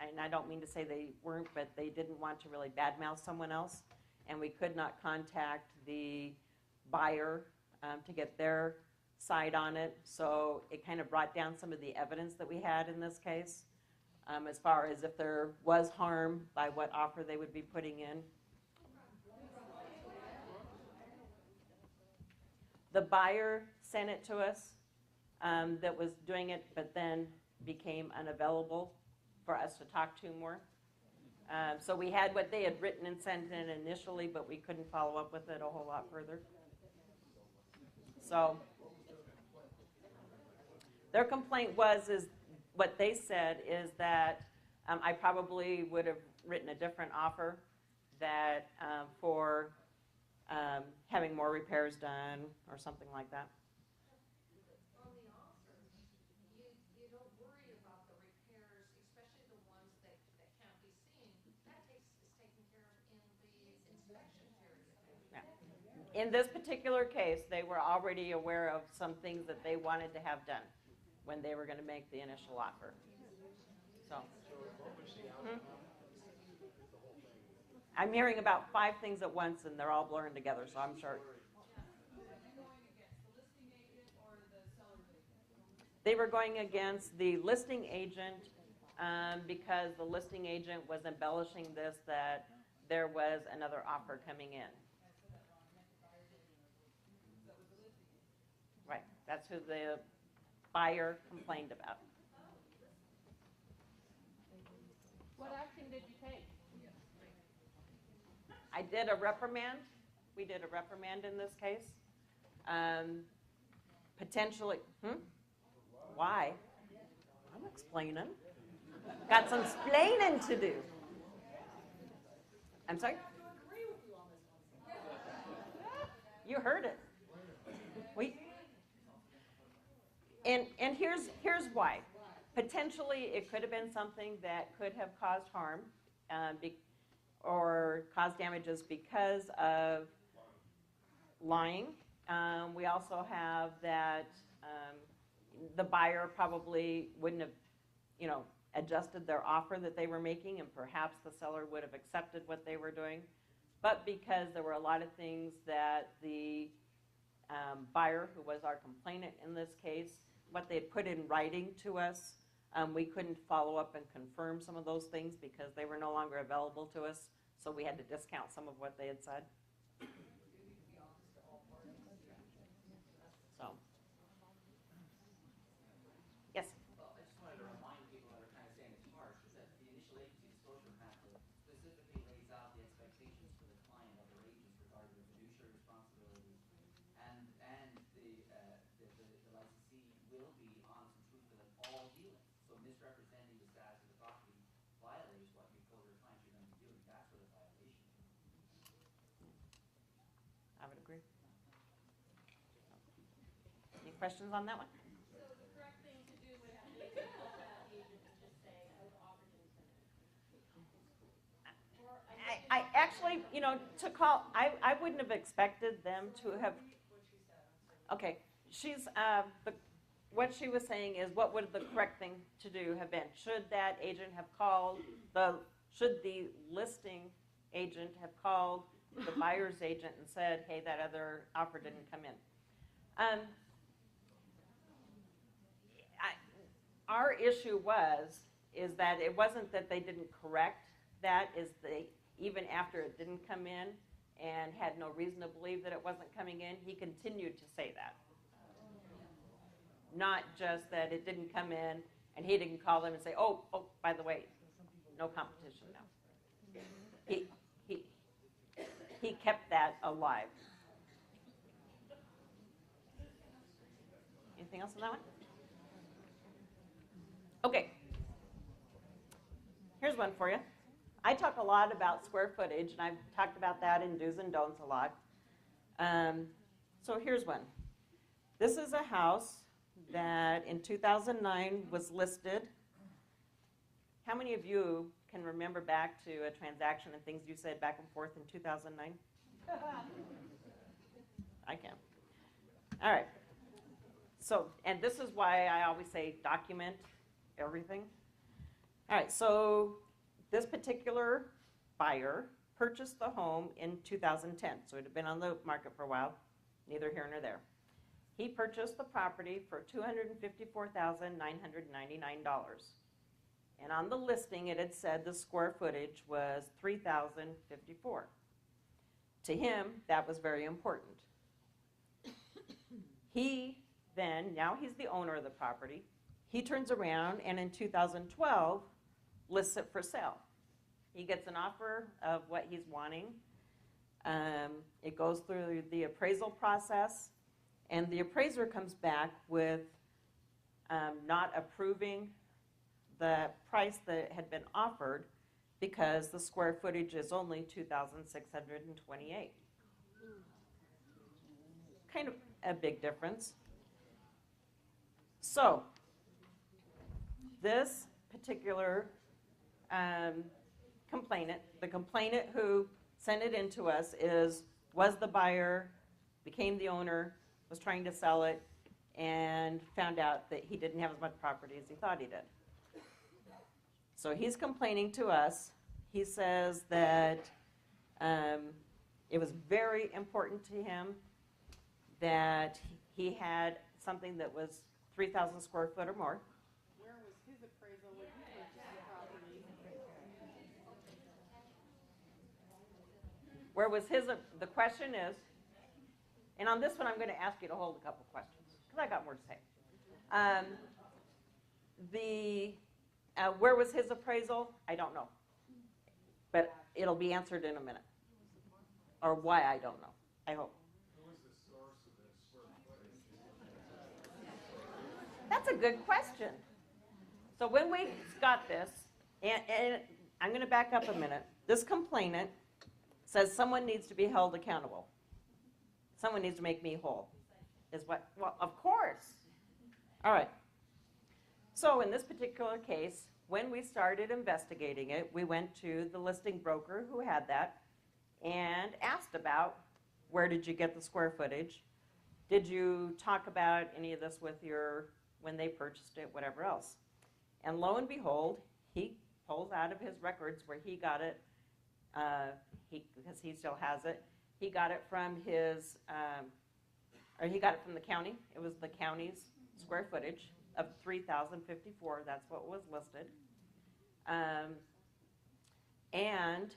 and I don't mean to say they weren't, but they didn't want to really badmouth someone else, and we could not contact the buyer to get their side on it, so it kind of brought down some of the evidence that we had in this case, as far as if there was harm by what offer they would be putting in. The buyer sent it to us that was doing it, but then became unavailable for us to talk to more. So we had what they had written and sent in initially, but we couldn't follow up with it a whole lot further. So their complaint is what they said is that I probably would have written a different offer that for having more repairs done or something like that. On the offer, you don't worry about the repairs, especially the ones that can't be seen. That is taken care of in the inspection period. Yeah. In this particular case, they were already aware of some things that they wanted to have done when they were going to make the initial offer. So, I'm hearing about 5 things at once, and they're all blurring together, so I'm sure. They were going against the listing agent because the listing agent was embellishing this, that there was another offer coming in. Right, that's who the buyer complained about. What action did you take? I did a reprimand. We did a reprimand in this case. Potentially, Why? I'm explaining. Got some explaining to do. I'm sorry? You heard it. And here's why. Potentially, it could have been something that could have caused harm or caused damages because of lying. We also have that the buyer probably wouldn't have, adjusted their offer that they were making, and perhaps the seller would have accepted what they were doing. But because there were a lot of things that the buyer, who was our complainant in this case, what they had put in writing to us, we couldn't follow up and confirm some of those things because they were no longer available to us, so we had to discount some of what they had said. So, yes? Well, I just wanted to remind people that are kind of saying it's harsh, is that the initial agency disclosure has to specifically lays out the expectations for the client of their agents regarding the fiduciary responsibilities, and the licensee will be honest and truthful at all agree. Any questions on that one? So the correct thing to do would have to be to call that agent and just say, I was offered an incentive. Or I actually, to call, I wouldn't have expected them to have. Okay, what she was saying is, what would the correct thing to do have been? Should that agent have called should the listing agent have called the buyer's agent and said, hey, that other offer didn't come in? Our issue is that it wasn't that they didn't correct that, even after it didn't come in and had no reason to believe that it wasn't coming in, he continued to say that. Not just that it didn't come in and he didn't call them and say, oh, by the way, no competition now. He kept that alive. Anything else on that one? Okay. Here's one for you. I talk a lot about square footage, and I've talked about that in do's and don'ts a lot. So here's one. This is a house that in 2009 was listed. How many of you can remember back to a transaction and things you said back and forth in 2009? I can. All right. So, and this is why I always say document everything. All right, so this particular buyer purchased the home in 2010, so it had been on the market for a while, neither here nor there. He purchased the property for $254,999. And on the listing, it had said the square footage was 3,054. To him, that was very important. Now he's the owner of the property. He turns around and in 2012 lists it for sale. He gets an offer of what he's wanting. It goes through the appraisal process, and the appraiser comes back with not approving the price that had been offered because the square footage is only 2,628. Kind of a big difference. So, this particular complainant, the complainant who sent it in to us was the buyer, became the owner, was trying to sell it, and found out that he didn't have as much property as he thought he did. So he's complaining to us. He says that it was very important to him that he had something that was 3,000 square foot or more. Where was his appraisal when he purchased the property? Where was the question is, and on this one I'm going to ask you to hold a couple questions, because I got more to say. Where was his appraisal? I don't know. But it'll be answered in a minute. Or why I don't know, I hope. Who was the source of the square footage? That's a good question. So when we got this, and I'm going to back up a minute. This complainant says someone needs to be held accountable. Someone needs to make me whole. Well, of course. All right. So in this particular case, when we started investigating it, we went to the listing broker who had that and asked about, where did you get the square footage? Did you talk about any of this when they purchased it, whatever else? And lo and behold, he pulls out of his records where he got it, because he still has it. He got it from he got it from the county. It was the county's square footage of 3,054. That's what was listed. And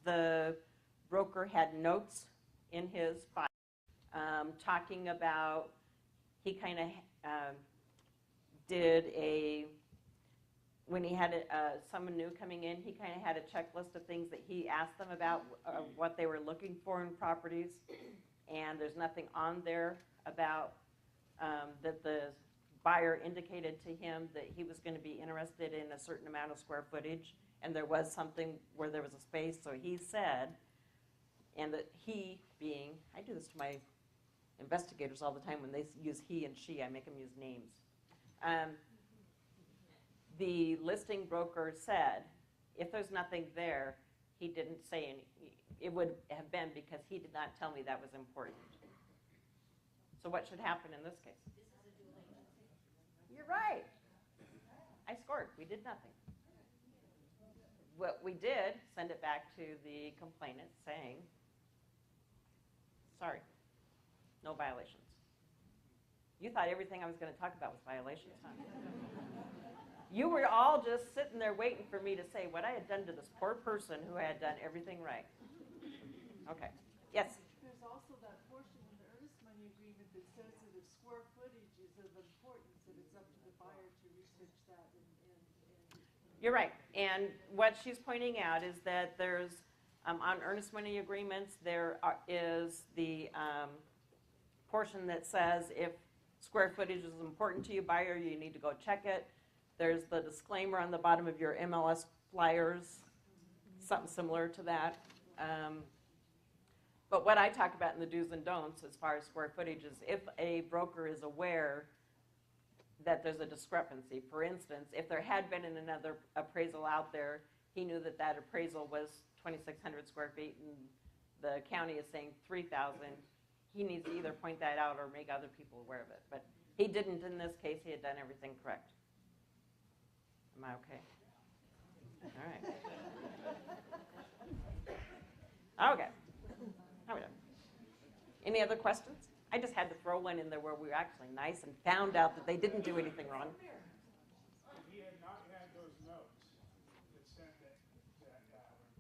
the broker had notes in his file talking about, he kind of when he had someone new coming in, he kind of had a checklist of things that he asked them about, what they were looking for in properties. And there's nothing on there about that the buyer indicated to him that he was going to be interested in a certain amount of square footage, and there was something where there was a space. So he said, and that he being, I do this to my investigators all the time when they use he and she, I make them use names. The listing broker said, if there's nothing there, he didn't say any, it would have been because he did not tell me that was important. So what should happen in this case? You're right. I scored. We did nothing. What we did, send it back to the complainant saying, sorry, no violations. You thought everything I was going to talk about was violations, huh? You were all just sitting there waiting for me to say what I had done to this poor person who had done everything right. Okay. Yes? There's also that portion in the earnest money agreement that says that if square footage is of importance, that it's up to the buyer to research that and You're right. And what she's pointing out is that there's, on earnest money agreements, there is the portion that says if square footage is important to you, buyer, you need to go check it. There's the disclaimer on the bottom of your MLS flyers, something similar to that. But what I talk about in the do's and don'ts as far as square footage is if a broker is aware that there's a discrepancy. For instance, if there had been another appraisal out there, he knew that that appraisal was 2,600 square feet and the county is saying 3,000, he needs to either point that out or make other people aware of it. But he didn't in this case. He had done everything correct. Am I okay? All right. Okay. How we doing? Any other questions? I just had to throw one in there where we were actually nice and found out that they didn't do anything wrong. If he had not had those notes that said that when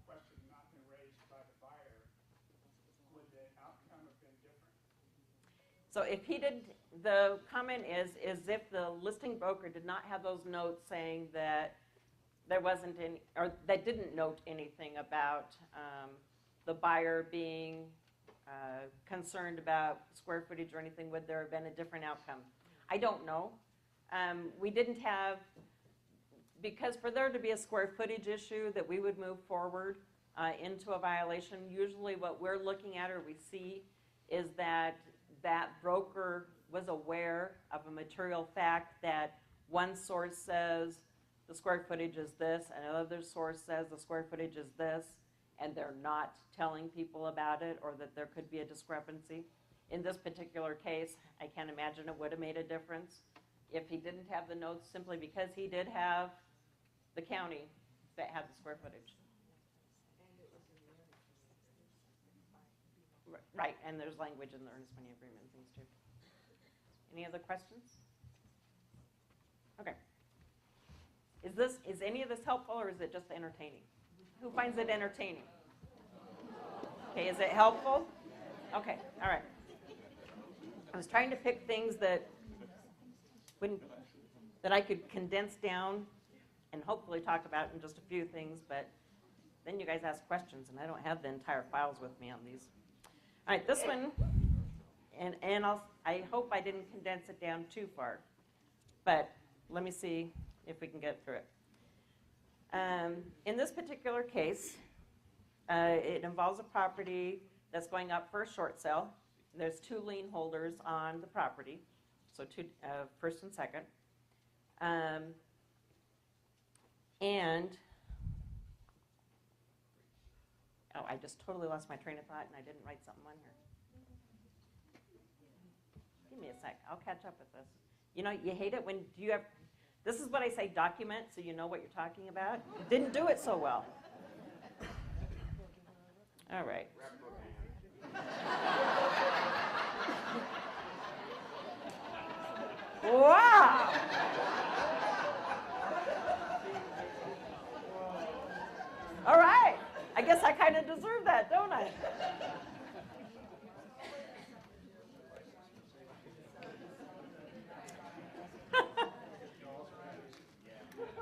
question not been raised by the buyer, would the outcome have been different? So if he didn't, the comment is if the listing broker did not have those notes saying that there wasn't any, or they didn't note anything about the buyer being concerned about square footage or anything, would there have been a different outcome? I don't know. We didn't have, because for there to be a square footage issue that we would move forward into a violation, usually what we're looking at or we see is that that broker was aware of a material fact that one source says the square footage is this, and another source says the square footage is this, and they're not telling people about it, or that there could be a discrepancy. In this particular case, I can't imagine it would have made a difference if he didn't have the notes, simply because he did have the county that had the square footage. Right, and there's language in the earnest money agreement and things too. Any other questions? Okay. Is any of this helpful, or is it just entertaining? Who finds it entertaining? Okay, is it helpful? Okay, all right. I was trying to pick things that I could condense down and hopefully talk about in just a few things, but then you guys ask questions, and I don't have the entire files with me on these. All right, this one, and I hope I didn't condense it down too far, but let me see if we can get through it. In this particular case, it involves a property that's going up for a short sale. There's two lien holders on the property, so two, first and second. Oh, I just totally lost my train of thought, and I didn't write something on here. Give me a sec. I'll catch up with this. You know, you hate it when you have, this is what I say, document, so you know what you're talking about. You didn't do it so well. All right. Wow! All right. I guess I kind of deserve that, don't I?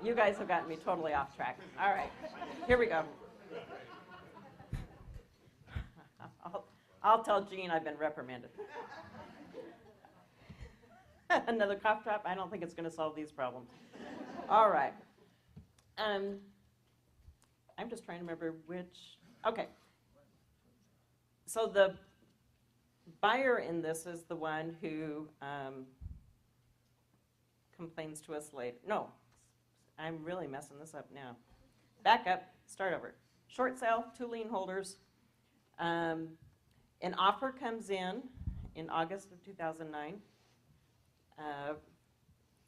You guys have gotten me totally off track. All right. Here we go. I'll tell Jean I've been reprimanded. Another cough drop? I don't think it's going to solve these problems. All right. I'm just trying to remember which. Okay. So the buyer in this is the one who complains to us later. No, I'm really messing this up now. Back up, start over. Short sale, 2 lien holders. An offer comes in August of 2009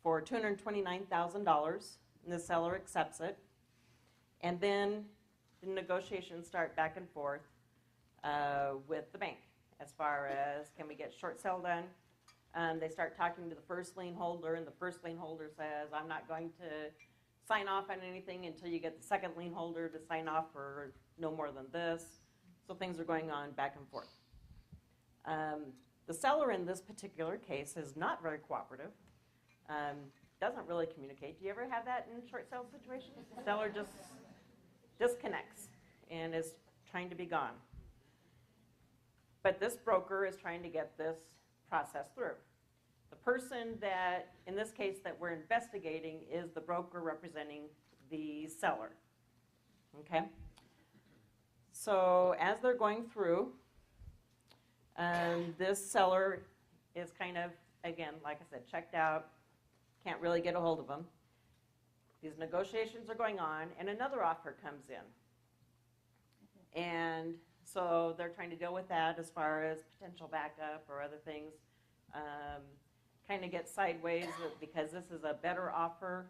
for $229,000, and the seller accepts it. And then the negotiations start back and forth with the bank as far as, can we get short sale done? They start talking to the first lien holder, and the first lien holder says, I'm not going to sign off on anything until you get the second lien holder to sign off for no more than this. So things are going on back and forth. The seller in this particular case is not very cooperative, doesn't really communicate. Do you ever have that in short sale situations? The seller just disconnects and is trying to be gone. But this broker is trying to get this process through. The person that, in this case, that we're investigating is the broker representing the seller. Okay? So as they're going through, this seller is kind of, again, like I said, checked out, can't really get a hold of them. These negotiations are going on, and another offer comes in. And so they're trying to deal with that as far as potential backup or other things. Kind of get sideways because this is a better offer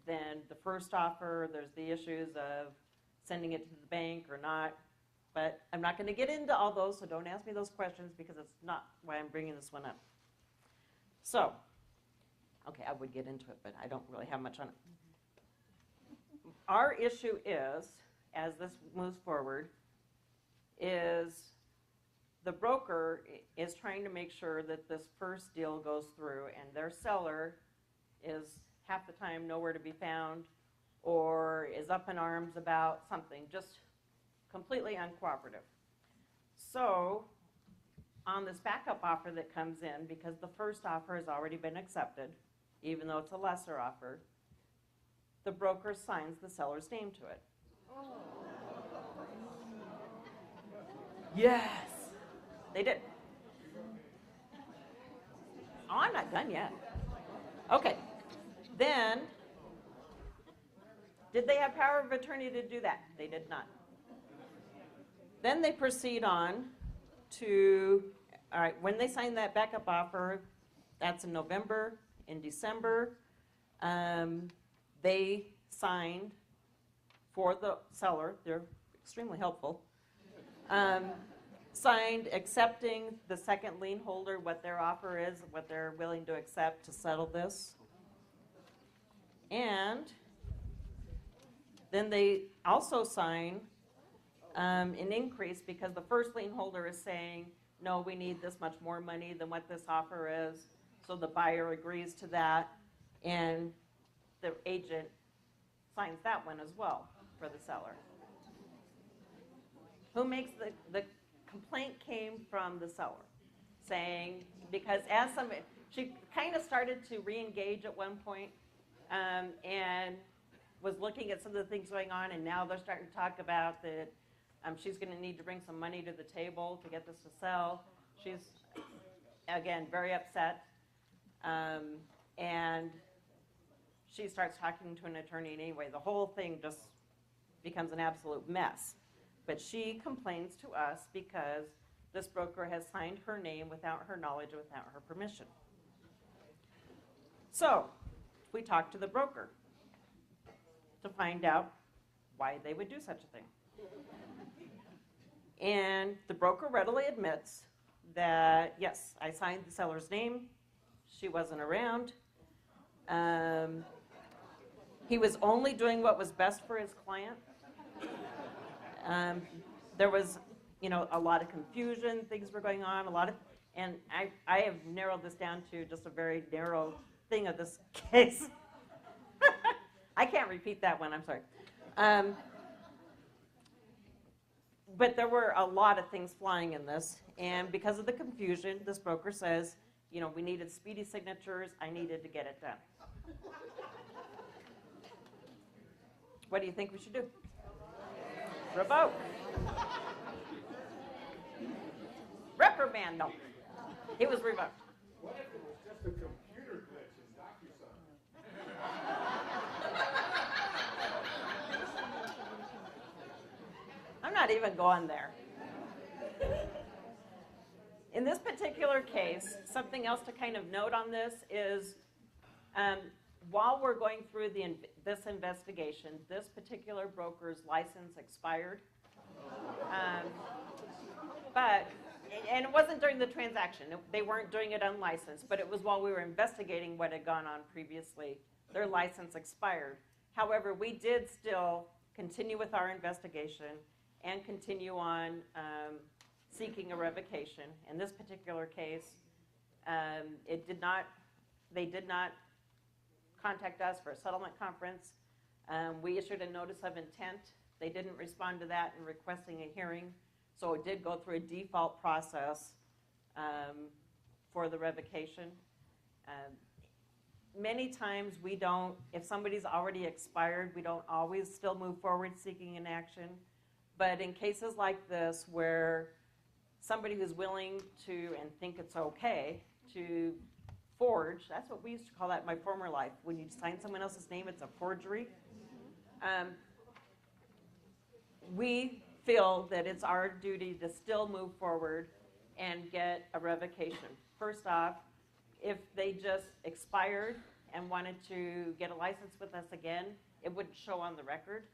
than the first offer. There's the issues of sending it to the bank or not. But I'm not going to get into all those, so don't ask me those questions because it's not why I'm bringing this one up. So, okay, I would get into it, but I don't really have much on it. Our issue is, as this moves forward, is the broker is trying to make sure that this first deal goes through, and their seller is half the time nowhere to be found or is up in arms about something, just completely uncooperative. So on this backup offer that comes in, because the first offer has already been accepted, even though it's a lesser offer, the broker signs the seller's name to it. Yes, they did. Oh, I'm not done yet. Okay, then, did they have power of attorney to do that? They did not. Then they proceed on to, all right, when they sign that backup offer, that's in November. In December, they signed for the seller, they're extremely helpful, signed accepting the second lien holder, what their offer is, what they're willing to accept to settle this. And then they also sign an increase because the first lien holder is saying, no, we need this much more money than what this offer is. So the buyer agrees to that, and the agent signs that one as well for the seller. Who makes the complaint came from the seller, saying, because as somebody, she kind of started to re-engage at one point, and was looking at some of the things going on, and now they're starting to talk about that she's going to need to bring some money to the table to get this to sell. She's, again, very upset, and she starts talking to an attorney anyway. The whole thing just becomes an absolute mess. But she complains to us because this broker has signed her name without her knowledge, without her permission. So we talked to the broker to find out why they would do such a thing. And the broker readily admits that, yes, I signed the seller's name. She wasn't around. He was only doing what was best for his client. There was, a lot of confusion. Things were going on, and I have narrowed this down to just a very narrow thing of this case. I can't repeat that one, I'm sorry. But there were a lot of things flying in this, and because of the confusion, this broker says, we needed speedy signatures. I needed to get it done. What do you think we should do? Revoke. Reprimand, no. He was revoked. What if it was just a computer glitch in DocuSign? I'm not even going there. In this particular case, something else to kind of note on this is while we're going through this investigation, this particular broker's license expired. And it wasn't during the transaction. They weren't doing it unlicensed, but it was while we were investigating what had gone on previously. Their license expired. However, we did still continue with our investigation and continue on seeking a revocation. In this particular case, they did not contact us for a settlement conference. We issued a notice of intent. They didn't respond to that in requesting a hearing. So it did go through a default process for the revocation. Many times we don't, if somebody's already expired, we don't always still move forward seeking an action. But in cases like this where somebody who's willing to and think it's okay to forge, that's what we used to call that in my former life. When you sign someone else's name, it's a forgery. We feel that it's our duty to still move forward and get a revocation. First off, if they just expired and wanted to get a license with us again, it wouldn't show on the record.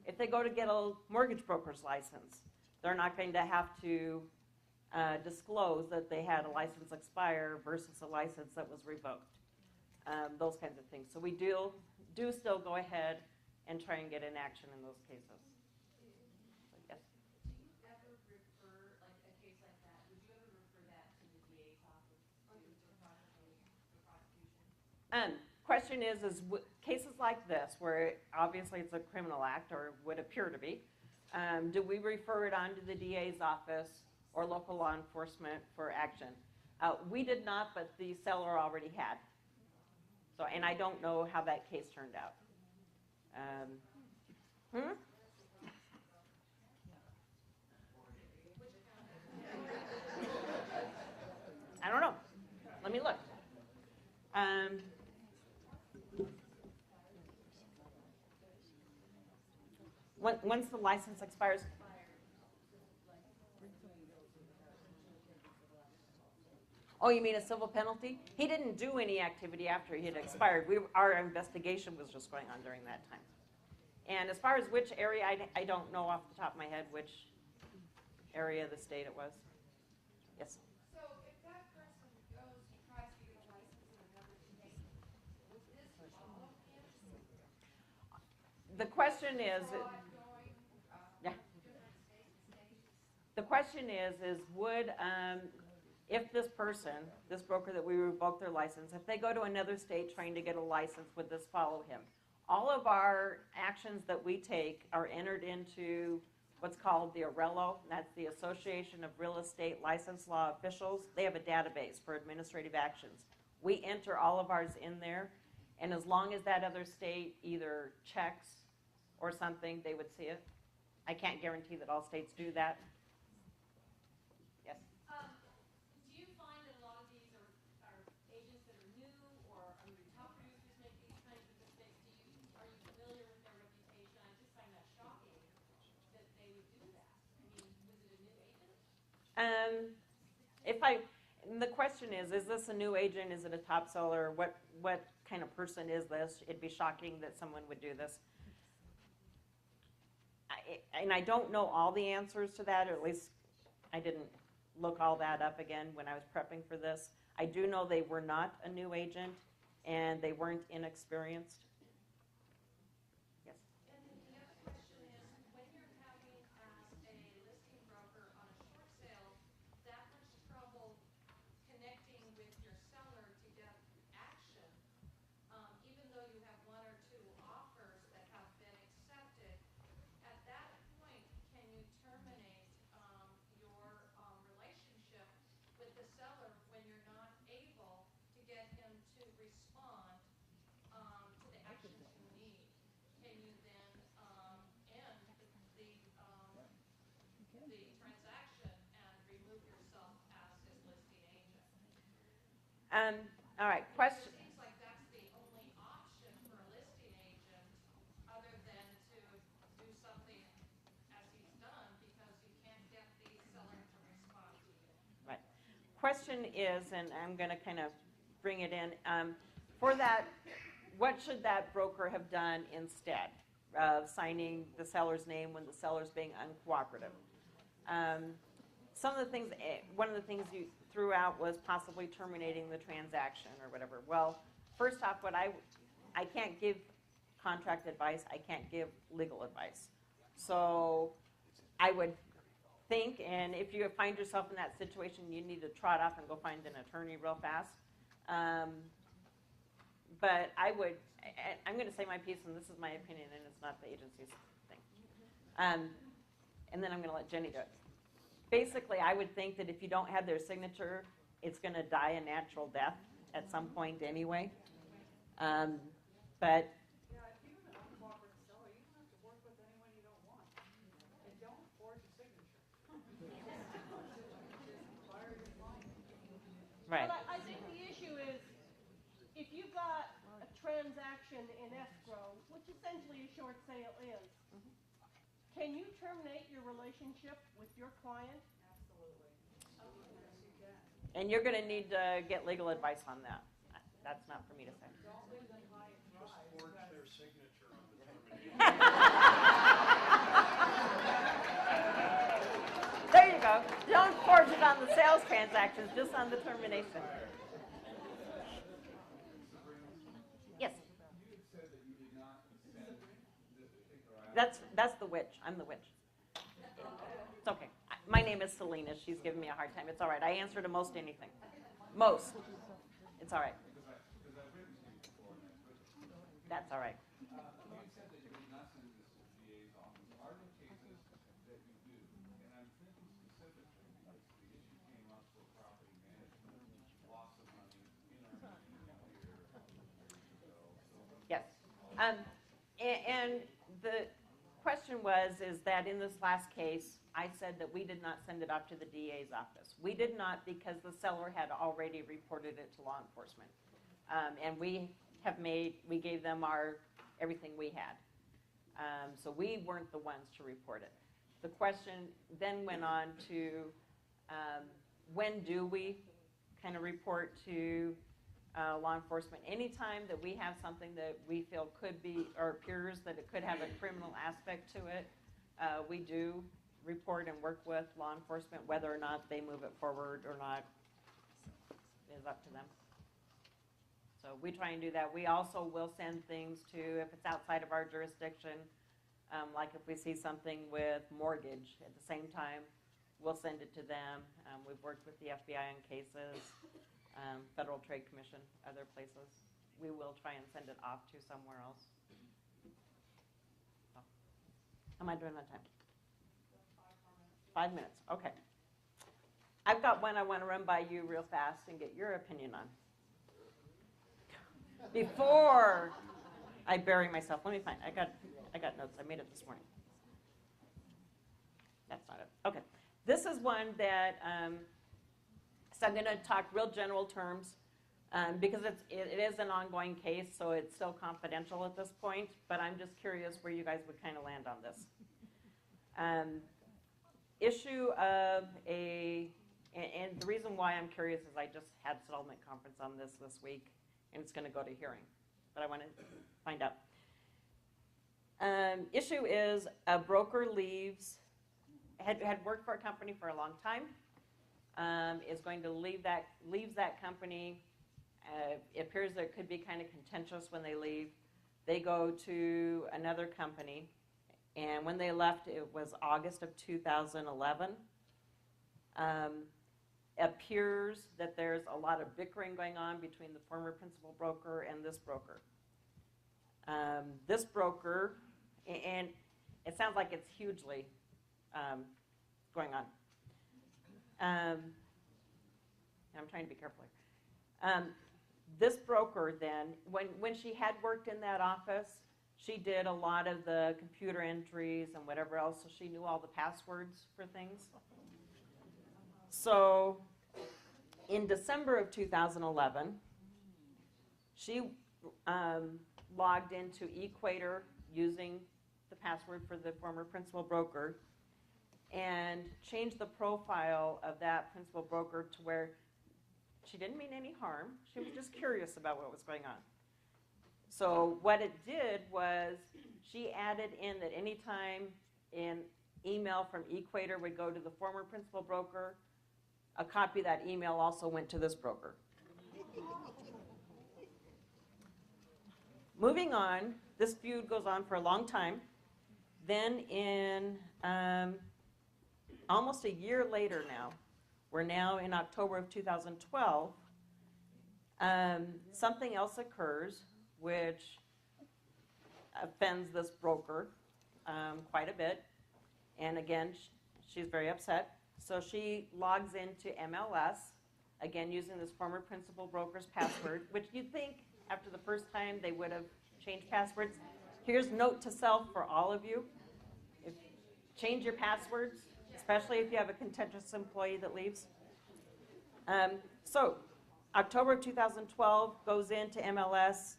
If they go to get a mortgage broker's license, they're not going to have to disclose that they had a license expire versus a license that was revoked. Those kinds of things. So we do still go ahead and try and get an action in those cases. Question is cases like this, where obviously it's a criminal act or would appear to be, do we refer it on to the DA's office or local law enforcement for action? We did not, but the seller already had. So, and I don't know how that case turned out. I don't know. Let me look. Once the license expires. Oh, you mean a civil penalty? He didn't do any activity after he had expired. Our investigation was just going on during that time. And as far as which area, I don't know off the top of my head which area of the state it was. Yes? So if that person goes and tries to get a license in another state, would this follow him? The question is, yeah. The question is would, if this person, this broker that we revoked their license, if they go to another state trying to get a license, would this follow him? All of our actions that we take are entered into what's called the ARELO. That's the Association of Real Estate Licensed Law Officials. They have a database for administrative actions. We enter all of ours in there, and as long as that other state either checks or something, they would see it. I can't guarantee that all states do that. Yes? Do you find that a lot of these are agents that are new, or top producers make these kinds of mistakes? Are you familiar with their reputation? I just find that shocking that they would do that. I mean, was it a new agent? The question is this a new agent? Is it a top seller? What kind of person is this? It'd be shocking that someone would do this. And I don't know all the answers to that, or at least I didn't look all that up again when I was prepping for this. I do know they were not a new agent, and they weren't inexperienced. Yes? And then the other question is, when you're having a listing broker on a short sale, that much trouble connecting with your seller to get action, even though you have one or two offers that have been accepted, at that point, can you terminate your relationship with the seller when you're not able to get him to respond to the All right, It question. seems like that's the only option for a listing agent, other than to do something as he's done, because you can't get the seller to respond to you. Right. Question is, and I'm going to kind of bring it in, for that, what should that broker have done instead of signing the seller's name when the seller's being uncooperative? Some of the things, one of the things you threw out was possibly terminating the transaction or whatever. Well, first off, I can't give contract advice. I can't give legal advice. So I would think, and if you find yourself in that situation, you need to trot off and go find an attorney real fast. But I'm going to say my piece, and this is my opinion, and it's not the agency's thing. And then I'm going to let Jenny do it. Basically, I would think that if you don't have their signature, it's going to die a natural death at some point anyway. But Yeah, if you're an uncooperative seller, you don't have to work with anyone you don't want. And don't forge a signature. Fire your client. right, But I think the issue is, if you've got a transaction in escrow, which essentially a short sale is, can you terminate your relationship with your client? Absolutely. Yes, you can. and you're going to need to get legal advice on that. That's not for me to say. Don't leave them high and dry. Just forge because- their signature on the termination. There you go. Don't forge it on the sales transactions, just on the termination. Yes. You had said that you did not send this particular That's the witch. I'm the witch. It's okay. My name is Selena. She's giving me a hard time. It's all right. I answer to most anything. Most. It's all right. because I've written to you before, and but That's all right. you had said that you did not send this to the DA's office. Are there cases that you do? And I'm thinking specifically because the issue came up for property management, loss of money in our meeting here years ago. Yes. And the question is that in this last case, I said that we did not send it off to the DA's office. We did not because the seller had already reported it to law enforcement. And we gave them everything we had. So we weren't the ones to report it. The question then went on to when do we kind of report to law enforcement? Anytime that we have something that we feel could be, or appears that it could have a criminal aspect to it, we do report and work with law enforcement. Whether or not they move it forward or not is up to them. So we try and do that. We also will send things to, if it's outside of our jurisdiction, like if we see something with mortgage at the same time, we'll send it to them. We've worked with the FBI on cases, Federal Trade Commission, other places. We will try and send it off to somewhere else. So, how am I doing on time? 5 minutes, okay. I've got one I want to run by you real fast and get your opinion on. Before I bury myself, let me find, I got notes, I made it this morning. That's not it, okay. This is one that, so I'm gonna talk real general terms, because it is an ongoing case, so it's still confidential at this point, but I'm just curious where you guys would kind of land on this. Issue of and the reason why I'm curious is I just had a settlement conference on this week, and it's going to go to hearing, but I want to find out. Issue is a broker leaves, had worked for a company for a long time, is going to leaves that company. It appears that it could be kind of contentious when they leave. They go to another company. And when they left, it was August of 2011. Appears that there's a lot of bickering going on between the former principal broker and this broker. This broker, and it sounds like it's hugely going on. I'm trying to be careful here. This broker then, when she had worked in that office, she did a lot of the computer entries and whatever else, so she knew all the passwords for things. So In December of 2011, she logged into Equator using the password for the former principal broker and changed the profile of that principal broker to where she didn't mean any harm. She was just curious about what was going on. So what it did was she added in that anytime an email from Equator would go to the former principal broker, a copy of that email also went to this broker. Moving on, this feud goes on for a long time. Then in almost a year later now, we're now in October of 2012, something else occurs which offends this broker quite a bit. And again, she's very upset. So she logs into MLS, again using this former principal broker's password, which you'd think after the first time they would have changed passwords. Here's note to self for all of you. Change your passwords, especially if you have a contentious employee that leaves. So October of 2012 goes into MLS,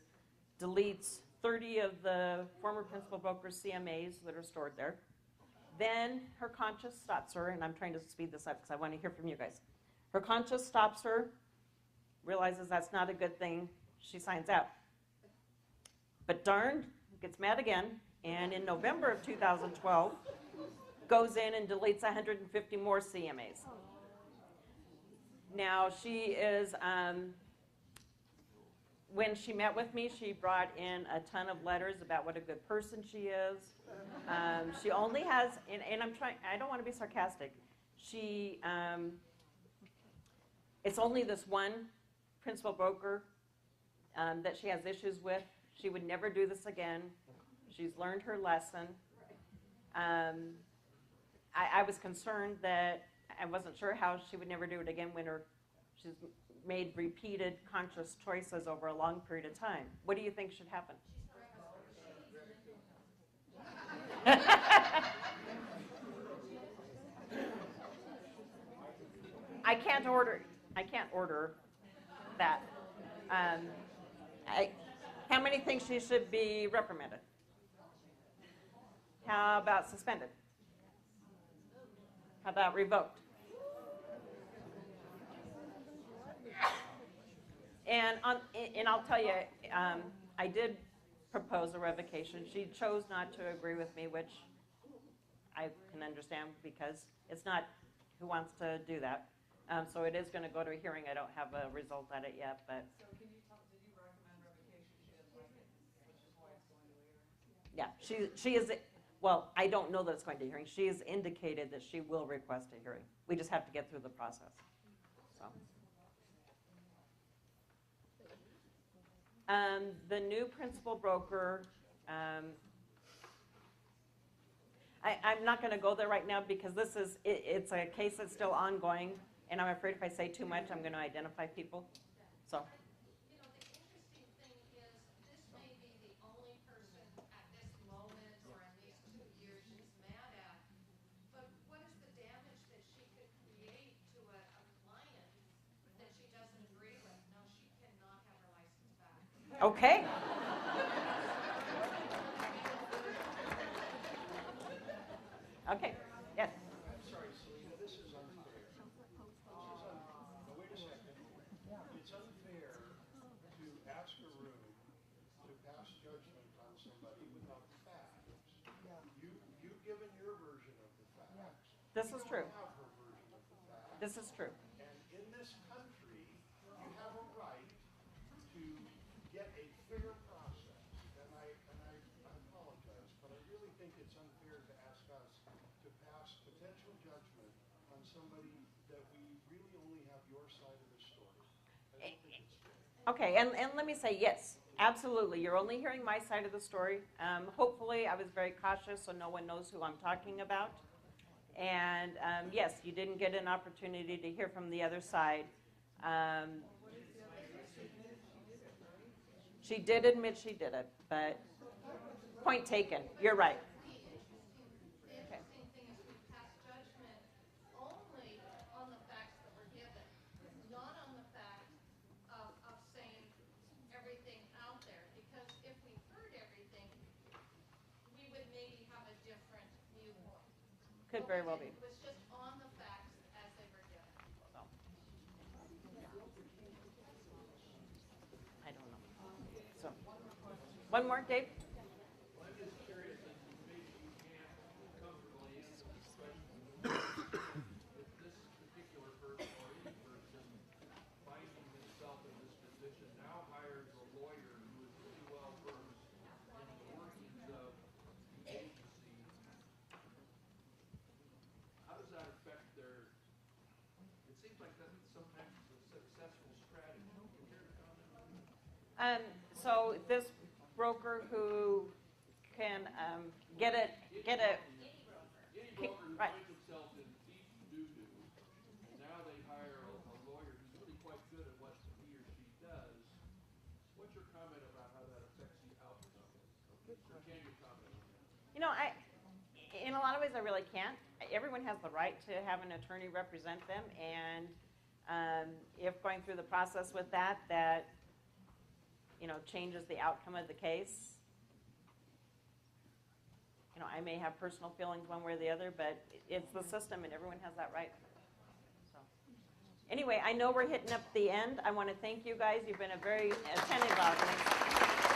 deletes 30 of the former principal broker's CMAs that are stored there. Then her conscience stops her, and I'm trying to speed this up because I want to hear from you guys. Her conscience stops her, realizes that's not a good thing. She signs out. But darn, gets mad again, and in November of 2012, goes in and deletes 150 more CMAs. Now, she is, when she met with me, she brought in a ton of letters about what a good person she is. She only has, and I don't want to be sarcastic, it's only this one principal broker that she has issues with. She would never do this again. She's learned her lesson. I was concerned that I wasn't sure how she would never do it again when she's made repeated conscious choices over a long period of time. What do you think should happen? I can't order that. How many think she should be reprimanded? How about suspended? How about revoked? And I'll tell you, I did propose a revocation. She chose not to agree with me, which I can understand because it's not who wants to do that. So it is going to go to a hearing. I don't have a result at it yet, but. So can you tell, did you recommend revocation? She didn't like it, which is why it's going to a hearing? Yeah, she is, well, I don't know that it's going to a hearing. She has indicated that she will request a hearing. We just have to get through the process. So. The new principal broker, I'm not going to go there right now because it's a case that's still ongoing, and I'm afraid if I say too much, I'm going to identify people. So. You know, the interesting thing is this may be the only person at this moment or in these 2 years she's mad at, but what is the damage that she could create to a client that she doesn't agree with? No, she cannot have her license back. Okay. Okay. Yes. I'm sorry, Selena, this is unfair. Now, wait a second. It's unfair to ask a room to pass judgment on somebody without the facts. You've given your version of the facts. This is true. You don't have her version of the facts. This is true. And in this country, you have a right to get a fair process. And I apologize, but I really think it's unfair to ask us to pass potential judgment on somebody that we really only have your side of the story. I don't think it's fair. Okay, and let me say, yes, absolutely. You're only hearing my side of the story. Hopefully, I was very cautious so no one knows who I'm talking about. And yes, you didn't get an opportunity to hear from the other side. She did admit she did it, but point taken. You're right. The interesting thing is we pass judgment only on the facts that were given, not on Could very well be. It was just on the facts as they were given. So. I don't know. So, one more, Dave? Well, I'm just curious, and maybe you can't comfortably answer this question. If this particular person or any person finding himself in this position now hires a lawyer who is really well versed in the workings of the agency, how does that affect their, it seems like that sometimes is a successful strategy. Can you care to comment on that? So this broker who can get a Any broker who right. finds himself in deep doo-doo, and now they hire a lawyer who's really quite good at what he or she does, what's your comment about how that affects the outcome? Or can you comment on that? You know, in a lot of ways, I really can't. Everyone has the right to have an attorney represent them, and if going through the process with that changes the outcome of the case, I may have personal feelings one way or the other, but it's the system, and everyone has that right. So, anyway, I know we're hitting up the end. I want to thank you guys. You've been a very attentive audience.